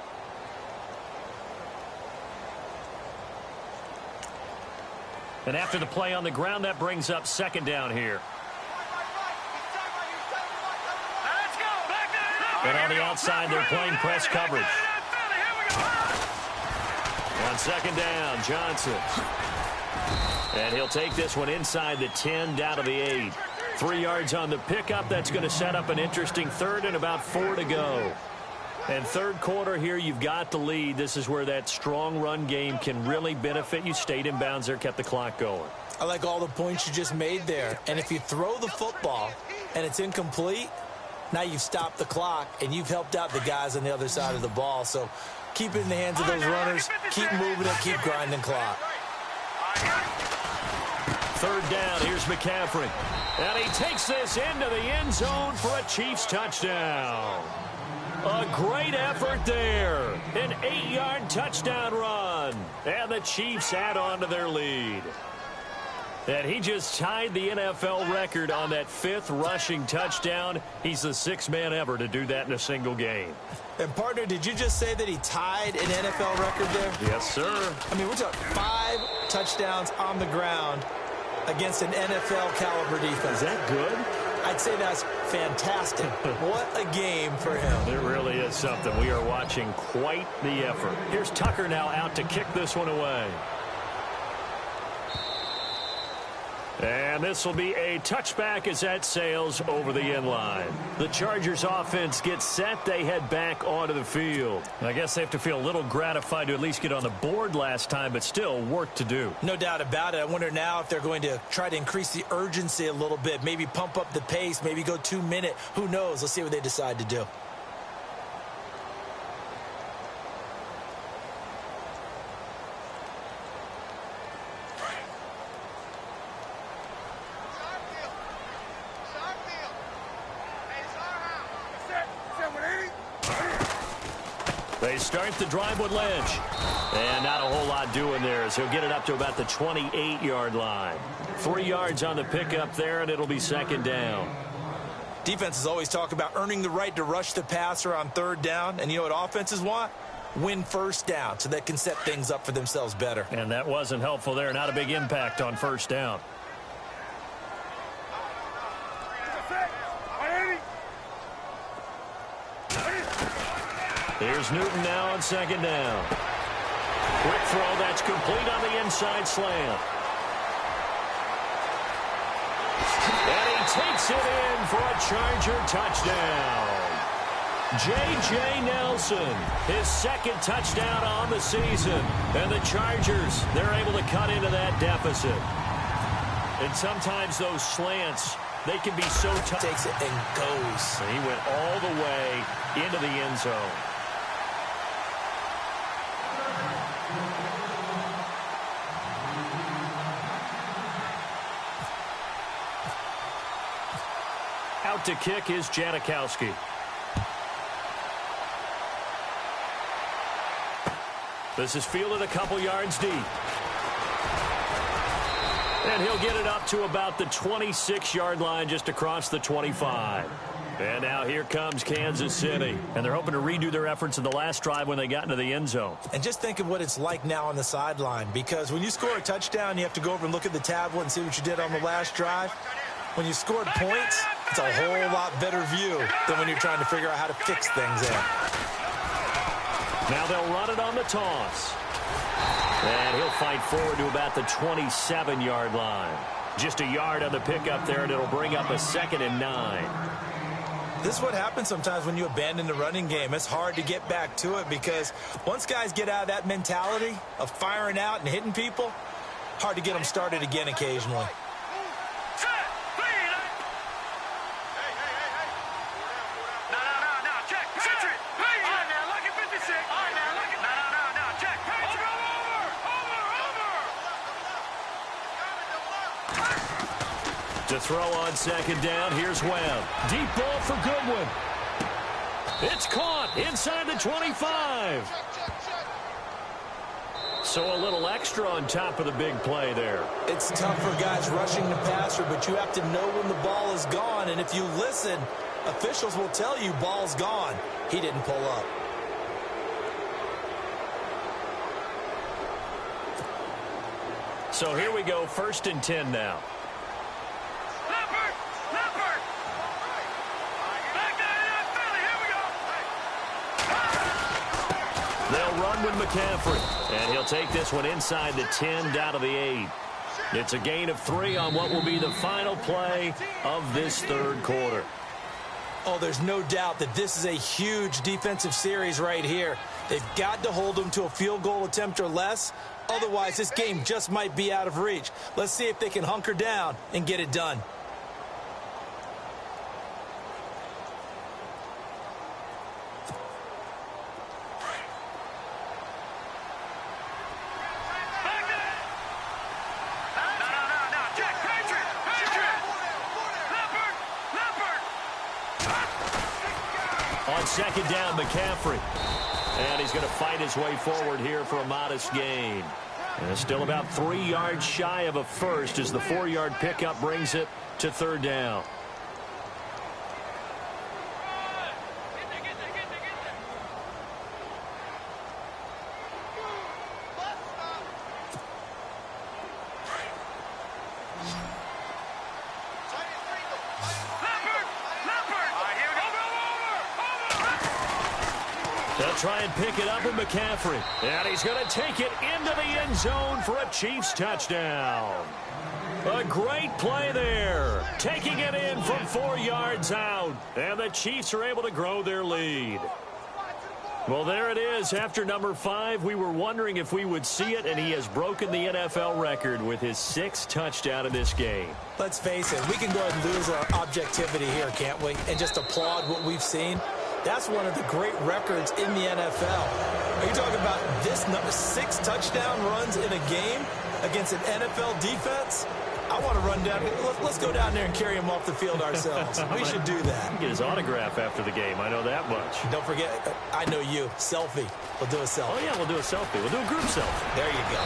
And after the play on the ground, that brings up 2nd down here. And on the outside, they're playing press coverage. On 2nd down, Johnson. And he'll take this one inside the 10, down to the 8. 3 yards on the pickup. That's going to set up an interesting 3rd and about 4 to go. And 3rd quarter here, you've got the lead. This is where that strong run game can really benefit you. Stayed in bounds there, kept the clock going. I like all the points you just made there. And if you throw the football and it's incomplete, Now you've stopped the clock, and you've helped out the guys on the other side of the ball. So keep it in the hands of those runners. Keep moving it. Keep grinding clock. Third down, here's McCaffrey. And he takes this into the end zone for a Chiefs touchdown. A great effort there. An 8-yard touchdown run. And the Chiefs add on to their lead. And he just tied the NFL record on that 5th rushing touchdown. He's the 6th man ever to do that in a single game. And, partner, did you just say that he tied an NFL record there? Yes, sir. I mean, we're talking 5 touchdowns on the ground against an NFL-caliber defense. Is that good? I'd say that's fantastic. What a game for him. It really is something. We are watching quite the effort. Here's Tucker now out to kick this one away. And this will be a touchback as that sails over the end line. The Chargers offense gets set. They head back onto the field. I guess they have to feel a little gratified to at least get on the board last time, but still work to do. No doubt about it. I wonder now if they're going to try to increase the urgency a little bit, maybe pump up the pace, maybe go 2-minute. Who knows? Let's see what they decide to do. They start the drive with Lynch. And not a whole lot doing there as he'll get it up to about the 28-yard line. 3 yards on the pickup there, and it'll be second down. Defenses always talk about earning the right to rush the passer on third down. And you know what offenses want? Win first down so they can set things up for themselves better. And that wasn't helpful there. Not a big impact on first down. Here's Newton now on second down. Quick throw that's complete on the inside slant. And he takes it in for a Charger touchdown. J.J. Nelson, his 2nd touchdown on the season. And the Chargers, they're able to cut into that deficit. And sometimes those slants, they can be so tough. Takes it and goes. And he went all the way into the end zone. Out to kick is Janikowski. This is fielded a couple yards deep. And he'll get it up to about the 26-yard line just across the 25. And now here comes Kansas City. And they're hoping to redo their efforts in the last drive when they got into the end zone. And just think of what it's like now on the sideline. Because when you score a touchdown, you have to go over and look at the tablet and see what you did on the last drive. When you scored points, it's a whole lot better view than when you're trying to figure out how to fix things there. Now they'll run it on the toss. And he'll fight forward to about the 27-yard line. Just a yard on the pickup there, and it'll bring up a 2nd and 9. This is what happens sometimes when you abandon the running game. It's hard to get back to it because once guys get out of that mentality of firing out and hitting people, hard to get them started again occasionally. To throw on second down, here's Webb. Deep ball for Goodwin. It's caught inside the 25. So a little extra on top of the big play there. It's tough for guys rushing the passer, but you have to know when the ball is gone. And if you listen, officials will tell you ball's gone. He didn't pull up. So here we go, 1st and 10 now. They'll run with McCaffrey, and he'll take this one inside the 10 down to the 8. It's a gain of 3 on what will be the final play of this third quarter. Oh, there's no doubt that this is a huge defensive series right here. They've got to hold them to a field goal attempt or less. Otherwise, this game just might be out of reach. Let's see if they can hunker down and get it done. On second down, McCaffrey. And he's going to fight his way forward here for a modest gain. And still about 3 yards shy of a first as the 4-yard pickup brings it to third down. They'll try and pick it up with McCaffrey. And he's going to take it into the end zone for a Chiefs touchdown. A great play there. Taking it in from 4 yards out. And the Chiefs are able to grow their lead. Well, there it is. After number 5, we were wondering if we would see it, and he has broken the NFL record with his 6th touchdown in this game. Let's face it, we can go ahead and lose our objectivity here, can't we? And just applaud what we've seen. That's one of the great records in the NFL. Are you talking about this number 6 touchdown runs in a game against an NFL defense? I want to run down. Let's go down there and carry him off the field ourselves. We should do that. Get his autograph after the game. I know that much. Don't forget, I know you. Selfie. We'll do a selfie. Oh, yeah, we'll do a selfie. We'll do a group selfie. There you go.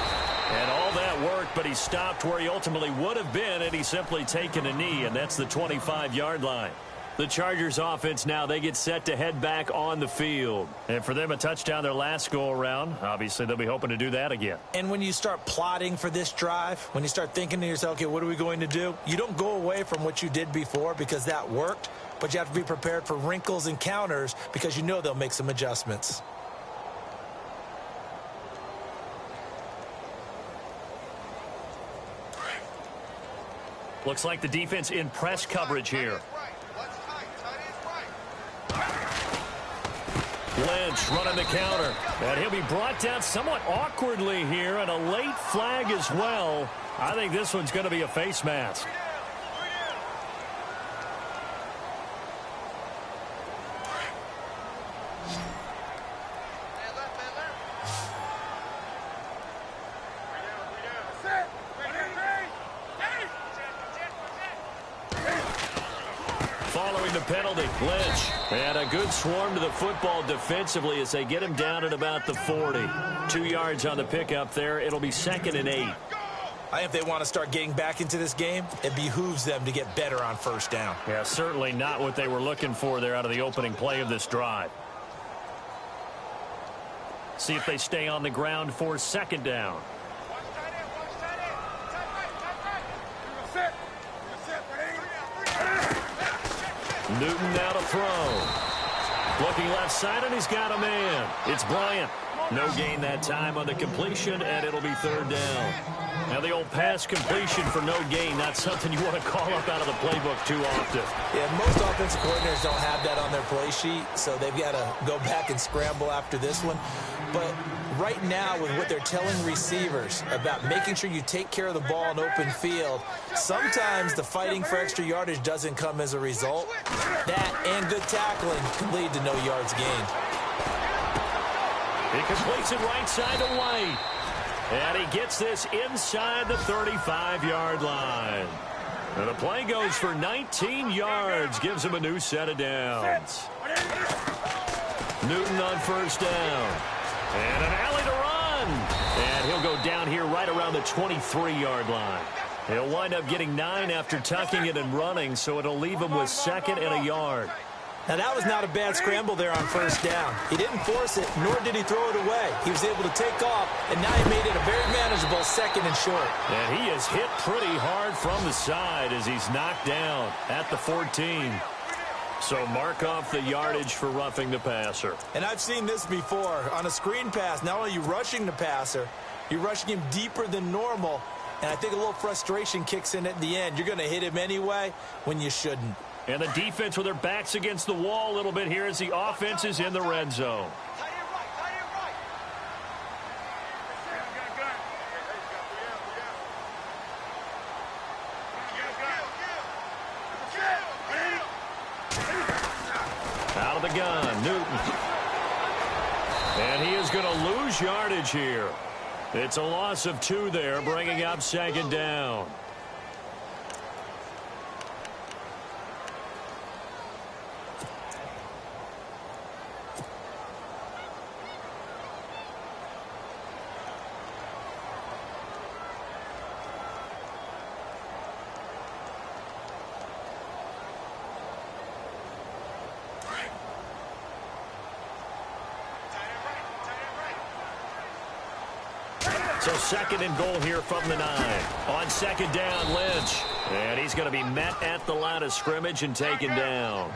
And all that worked, but he stopped where he ultimately would have been, and he's simply taken a knee, and that's the 25-yard line. The Chargers offense now, they get set to head back on the field. And for them, a touchdown their last go-around. Obviously, they'll be hoping to do that again. And when you start plotting for this drive, when you start thinking to yourself, okay, what are we going to do? You don't go away from what you did before because that worked, but you have to be prepared for wrinkles and counters because you know they'll make some adjustments. Looks like the defense in press coverage here. Lynch running the counter. And he'll be brought down somewhat awkwardly here, and a late flag as well. I think this one's going to be a face mask. Following the penalty, Lynch. And a good swarm to the football defensively as they get him down at about the 40. 2 yards on the pickup there. It'll be 2nd and 8. I think if they want to start getting back into this game, it behooves them to get better on first down. Yeah, certainly not what they were looking for there out of the opening play of this drive. See if they stay on the ground for 2nd down. Newton now to throw. Looking left side, and he's got a man. It's Bryant. No gain that time on the completion, and it'll be 3rd down. Now the old pass completion for no gain, not something you want to call up out of the playbook too often. Yeah, most offensive coordinators don't have that on their play sheet, so they've got to go back and scramble after this one. But right now, with what they're telling receivers about making sure you take care of the ball in open field, sometimes the fighting for extra yardage doesn't come as a result. That and good tackling can lead to no yards gained. He completes it right side to White. And he gets this inside the 35-yard line. And the play goes for 19 yards, gives him a new set of downs. Newton on 1st down. And an alley to run. And he'll go down here right around the 23-yard line. He'll wind up getting 9 after tucking it and running, so it'll leave him with 2nd and a yard. Now, that was not a bad scramble there on 1st down. He didn't force it, nor did he throw it away. He was able to take off, and now he made it a very manageable 2nd and short. And he is hit pretty hard from the side as he's knocked down at the 14. So mark off the yardage for roughing the passer. And I've seen this before. On a screen pass, not only are you rushing the passer, you're rushing him deeper than normal. And I think a little frustration kicks in at the end. You're going to hit him anyway when you shouldn't. And the defense with their backs against the wall a little bit here as the offense is in the red zone. Out of the gun, Newton. And he is going to lose yardage here. It's a loss of 2 there, bringing up 2nd down. So second and goal here from the 9. On second down, Lynch. And he's going to be met at the line of scrimmage and taken down.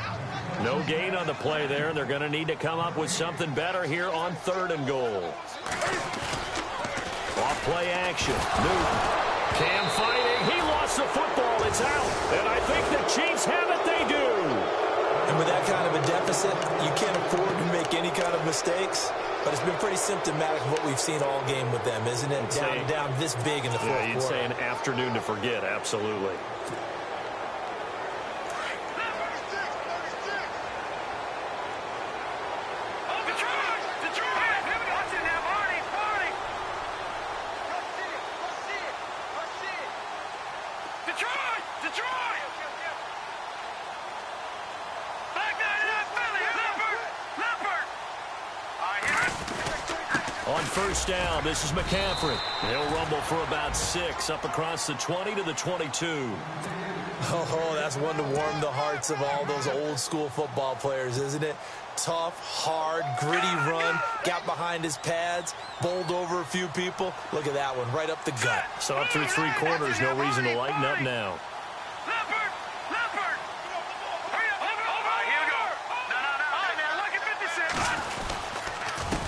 No gain on the play there, and they're going to need to come up with something better here on third and goal. Off play action. Newton. Cam fighting. He lost the football. It's out. And I think the Chiefs have it. They do. And with that kind of a deficit, you can't afford to make any kind of mistakes. But it's been pretty symptomatic of what we've seen all game with them, isn't it? Down this big in the fourth quarter. You'd say an afternoon to forget. Absolutely. On first down, this is McCaffrey. He'll rumble for about 6 up across the 20 to the 22. Oh, that's one to warm the hearts of all those old school football players, isn't it? Tough, hard, gritty run, got behind his pads, bowled over a few people. Look at that one, right up the gut. So up through 3 quarters, no reason to lighten up now.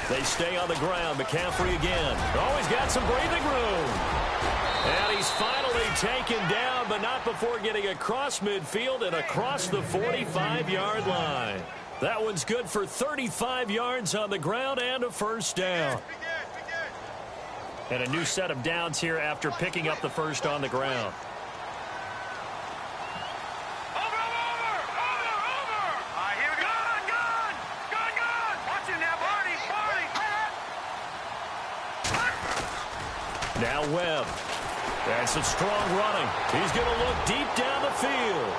They stay on the ground. McCaffrey again. Oh, he's got some breathing room. And he's finally taken down, but not before getting across midfield and across the 45-yard line. That one's good for 35 yards on the ground and a first down. And a new set of downs here after picking up the first on the ground. Now Webb. That's some strong running. He's going to look deep down the field.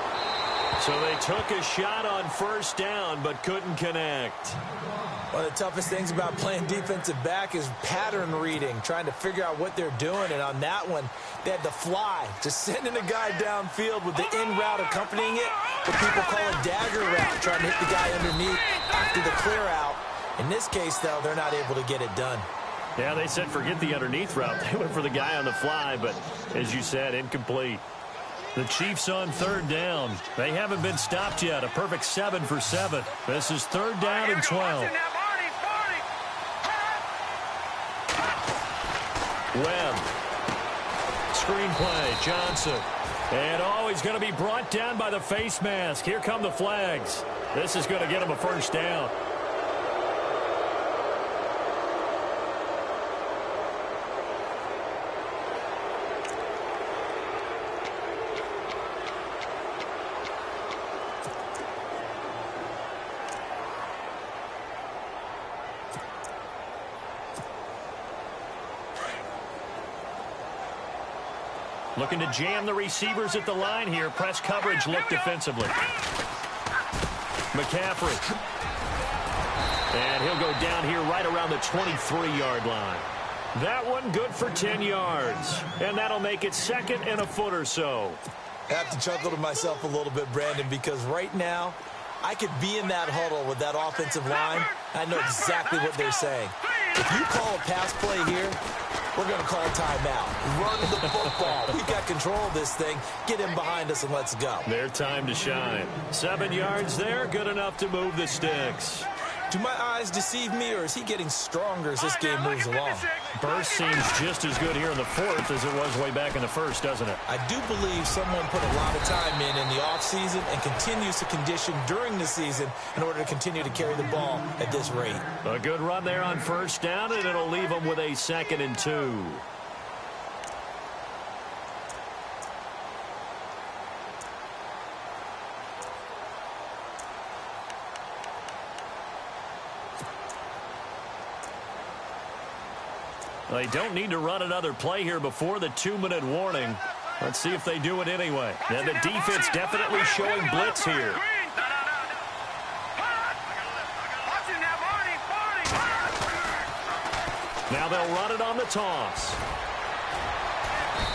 So they took a shot on first down but couldn't connect. One of the toughest things about playing defensive back is pattern reading, trying to figure out what they're doing. And on that one, they had to fly, just sending a guy downfield with the in route accompanying it. What people call a dagger route, trying to hit the guy underneath after the clear out. In this case, though, they're not able to get it done. Yeah, they said forget the underneath route. They went for the guy on the fly, but as you said, incomplete. The Chiefs on third down. They haven't been stopped yet. A perfect 7 for 7. This is third down and 12. Webb. Screenplay. Johnson. And oh, he's going to be brought down by the face mask. Here come the flags. This is going to get him a first down. Looking to jam the receivers at the line here. Press coverage look defensively. McCaffrey. And he'll go down here right around the 23-yard line. That one good for 10 yards. And that'll make it second and a foot or so. I have to chuckle to myself a little bit, Brandon, because right now I could be in that huddle with that offensive line. I know exactly what they're saying. If you call a pass play here, we're going to call a timeout. Run the football. We've got control of this thing. Get him behind us and let's go. Their time to shine. 7 yards there, good enough to move the sticks. Do my eyes deceive me, or is he getting stronger as this game moves along? Burst seems just as good here in the fourth as it was way back in the first, doesn't it? I do believe someone put a lot of time in the offseason and continues to condition during the season in order to continue to carry the ball at this rate. A good run there on first down, and it'll leave them with a 2nd and 2. They don't need to run another play here before the 2-minute warning. Let's see if they do it anyway. And the defense definitely showing blitz here. Now they'll run it on the toss.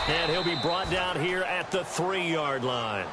And he'll be brought down here at the 3-yard line.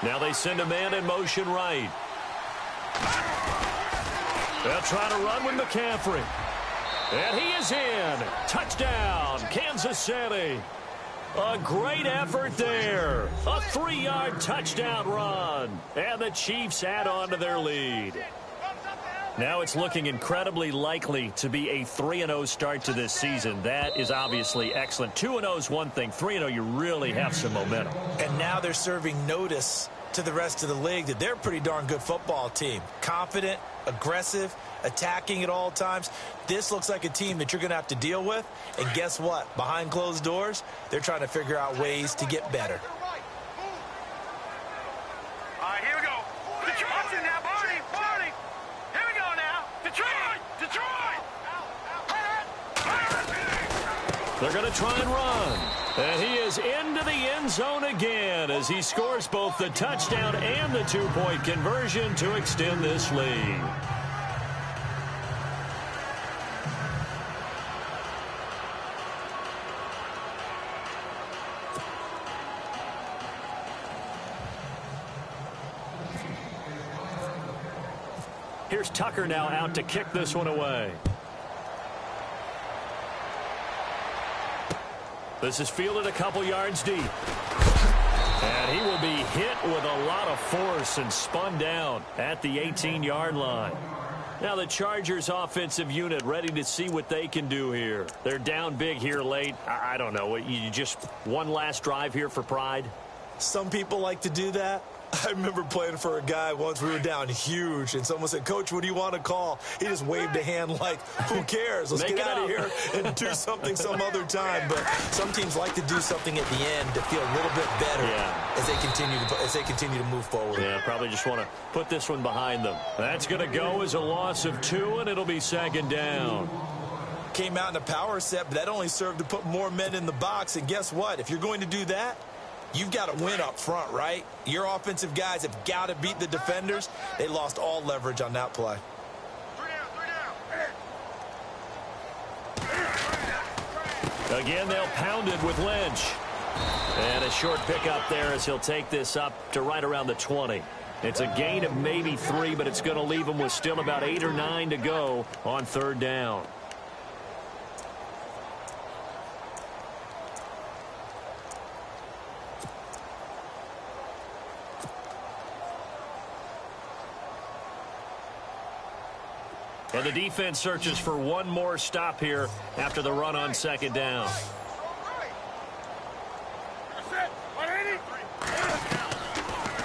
Now they send a man in motion right. They'll try to run with McCaffrey. And he is in. Touchdown, Kansas City. A great effort there. A 3-yard touchdown run. And the Chiefs add on to their lead. Now it's looking incredibly likely to be a 3-0 start to this season. That is obviously excellent. 2-0 is one thing. 3-0, you really have some momentum. And now they're serving notice to the rest of the league that they're a pretty darn good football team. Confident, aggressive, attacking at all times. This looks like a team that you're going to have to deal with. And guess what? Behind closed doors, they're trying to figure out ways to get better. All right, here we go. Detroit now, Barney, Barney. Here we go now. Detroit, Detroit. They're going to try and run. And he is into the end zone again as he scores both the touchdown and the 2-point conversion to extend this lead. Here's Tucker now out to kick this one away. This is fielded a couple yards deep. And he will be hit with a lot of force and spun down at the 18-yard line. Now the Chargers offensive unit ready to see what they can do here. They're down big here late. I don't know. You just one last drive here for pride? Some people like to do that. I remember playing for a guy once. We were down huge, and someone said, "Coach, what do you want to call?" He just waved a hand like, "Who cares? Let's get out of here and do something some other time." But some teams like to do something at the end to feel a little bit better as they continue to move forward. Yeah, probably just want to put this one behind them. That's going to go as a loss of 2, and it'll be 2nd down. Came out in a power set, but that only served to put more men in the box. And guess what? If you're going to do that, you've got to win up front, right? Your offensive guys have got to beat the defenders. They lost all leverage on that play. Again, they'll pound it with Lynch. And a short pickup there as he'll take this up to right around the 20. It's a gain of maybe 3, but it's going to leave him with still about 8 or 9 to go on 3rd down. And the defense searches for one more stop here after the run on 2nd down.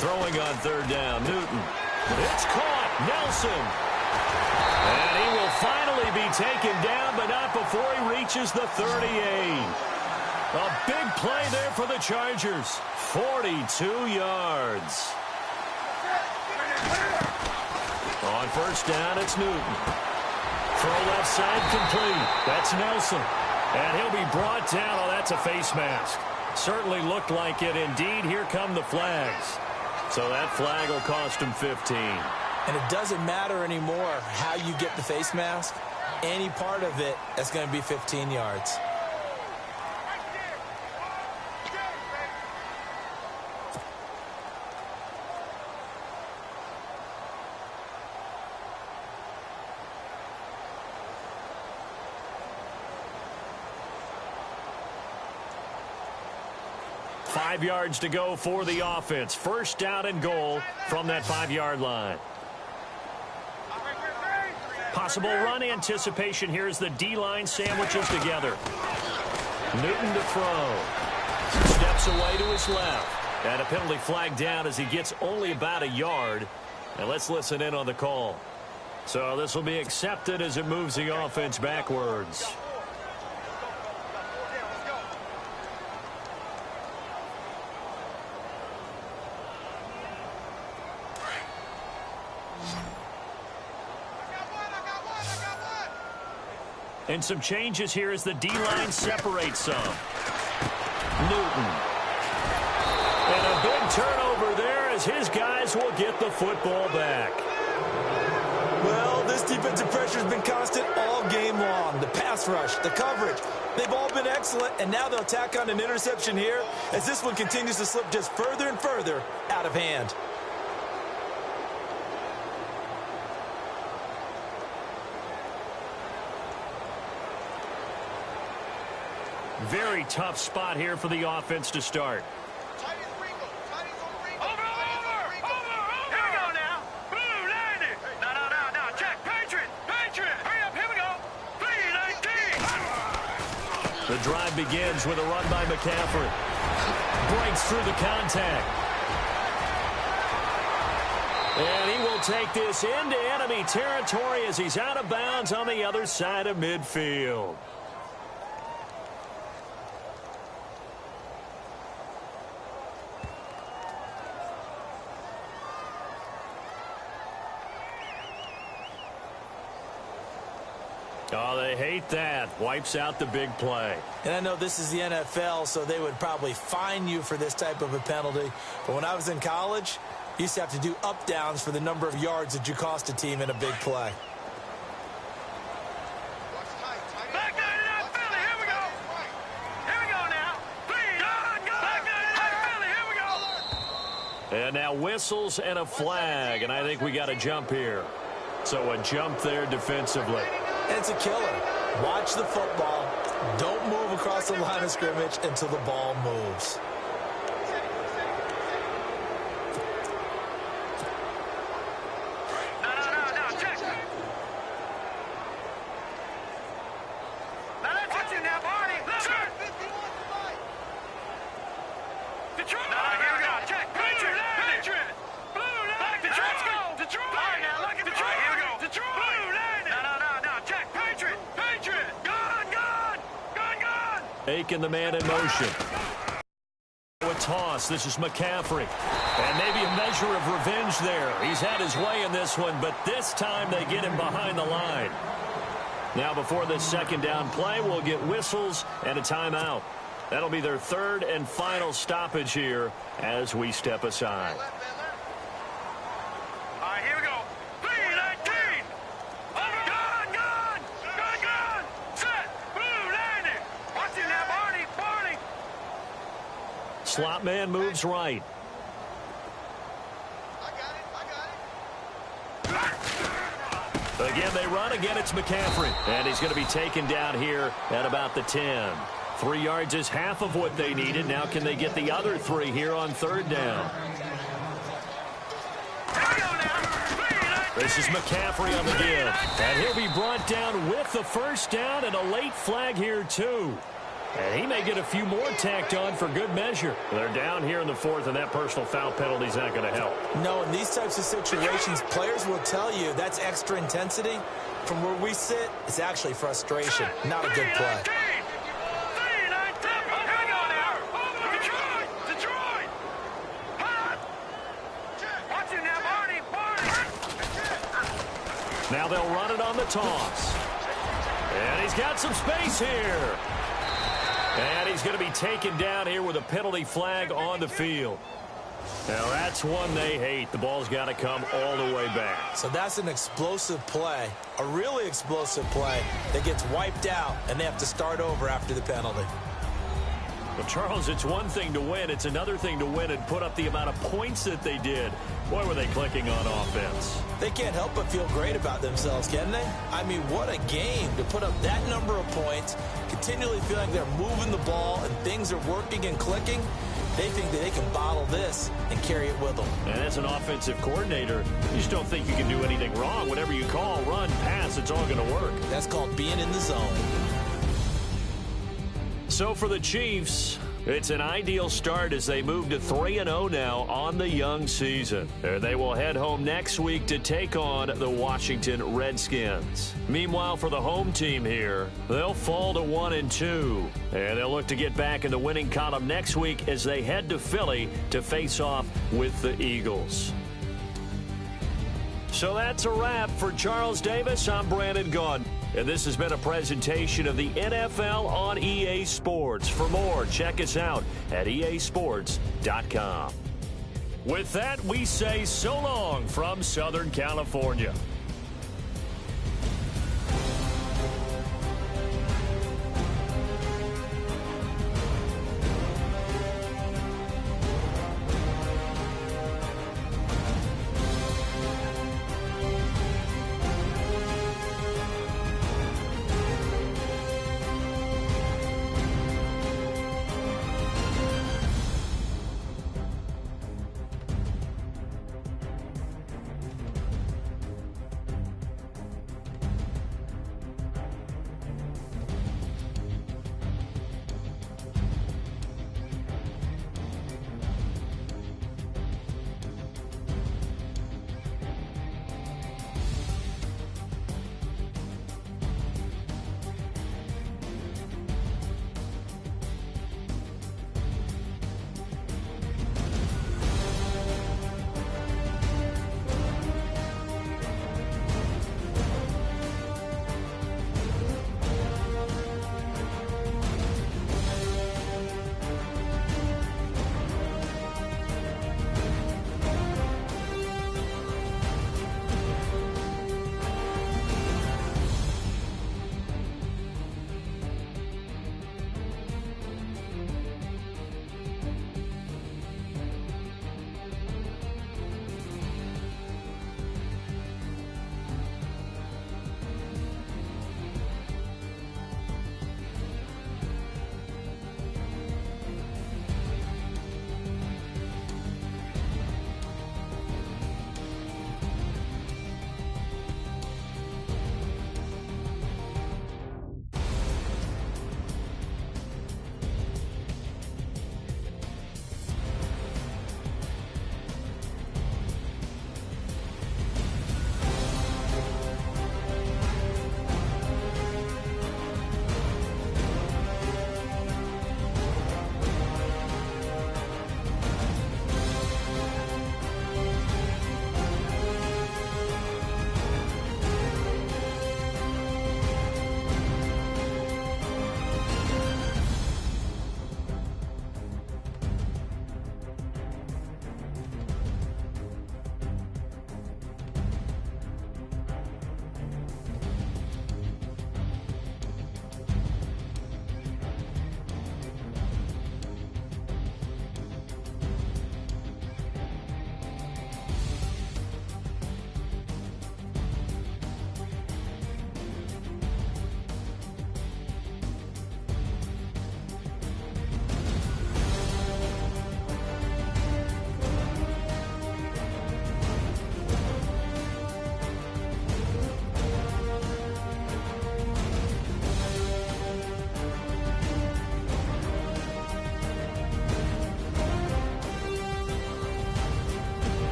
Throwing on 3rd down, Newton. It's caught, Nelson. And he will finally be taken down, but not before he reaches the 38. A big play there for the Chargers. 42 yards. On 1st down, it's Newton. Throw left side complete. That's Nelson. And he'll be brought down. Oh, that's a face mask. Certainly looked like it. Indeed, here come the flags. So that flag will cost him 15. And it doesn't matter anymore how you get the face mask. Any part of it, that's going to be 15 yards. Five yards to go for the offense. 1st down and goal from that 5-yard line. Possible run anticipation here as the D-line sandwiches together. Newton to throw. Steps away to his left. And a penalty flag down as he gets only about a yard. And let's listen in on the call. So this will be accepted as it moves the offense backwards. And some changes here as the D-line separates some. Newton. And a big turnover there as his guys will get the football back. Well, this defensive pressure has been constant all game long. The pass pass rush, the coverage. They've all been excellent, and now they'll tack on an interception here as this one continues to slip just further and further out of hand. Very tough spot here for the offense to start. The drive begins with a run by McCaffrey. Breaks through the contact. And he will take this into enemy territory as he's out of bounds on the other side of midfield. Oh, they hate that. Wipes out the big play. And I know this is the NFL, so they would probably fine you for this type of a penalty. But when I was in college, you used to have to do up-downs for the number of yards that you cost a team in a big play. And now whistles and a flag, and I think we got a jump here. So a jump there defensively. And it's a killer. Watch the football. Don't move across the line of scrimmage until the ball moves. No, check. Now let's watch it now, Barney. Sir. Detroit. Here we go. Check. Patriot. Blue line. Detroit. Let's go. Detroit. All right, now look at Detroit. Here we go. Detroit. Blue line. No. Check. Patriot. Gone. Aiken, the man in motion. A toss. This is McCaffrey. And maybe a measure of revenge there. He's had his way in this one, but this time they get him behind the line. Now before this second down play, we'll get whistles and a timeout. That'll be their third and final stoppage here as we step aside. All right, here we go. 3-19. Gone. Set. Blue line. Watch it now, Barney. Slot man moves right. Again, they run. Again, it's McCaffrey. And he's going to be taken down here at about the 10. 3 yards is half of what they needed. Now can they get the other 3 here on third down? This is McCaffrey on the give. And he'll be brought down with the first down and a late flag here, too. And he may get a few more tacked on for good measure. They're down here in the fourth, and that personal foul penalty is not going to help. No, in these types of situations, players will tell you that's extra intensity. From where we sit, it's actually frustration, not a good play. Now they'll run it on the toss. And he's got some space here. And he's going to be taken down here with a penalty flag on the field. Now that's one they hate. The ball's got to come all the way back. So that's an explosive play, a really explosive play that gets wiped out, and they have to start over after the penalty. Well, Charles, it's one thing to win. It's another thing to win and put up the amount of points that they did. Boy, were they clicking on offense. They can't help but feel great about themselves, can they? I mean, what a game to put up that number of points, continually feel like they're moving the ball and things are working and clicking. They think that they can bottle this and carry it with them. And as an offensive coordinator, you just don't think you can do anything wrong. Whatever you call, run, pass, it's all going to work. That's called being in the zone. So for the Chiefs, it's an ideal start as they move to 3-0 now on the young season. And they will head home next week to take on the Washington Redskins. Meanwhile, for the home team here, they'll fall to 1-2. And they'll look to get back in the winning column next week as they head to Philly to face off with the Eagles. So that's a wrap for Charles Davis. I'm Brandon Gaudin. And this has been a presentation of the NFL on EA Sports. For more, check us out at easports.com. With that, we say so long from Southern California.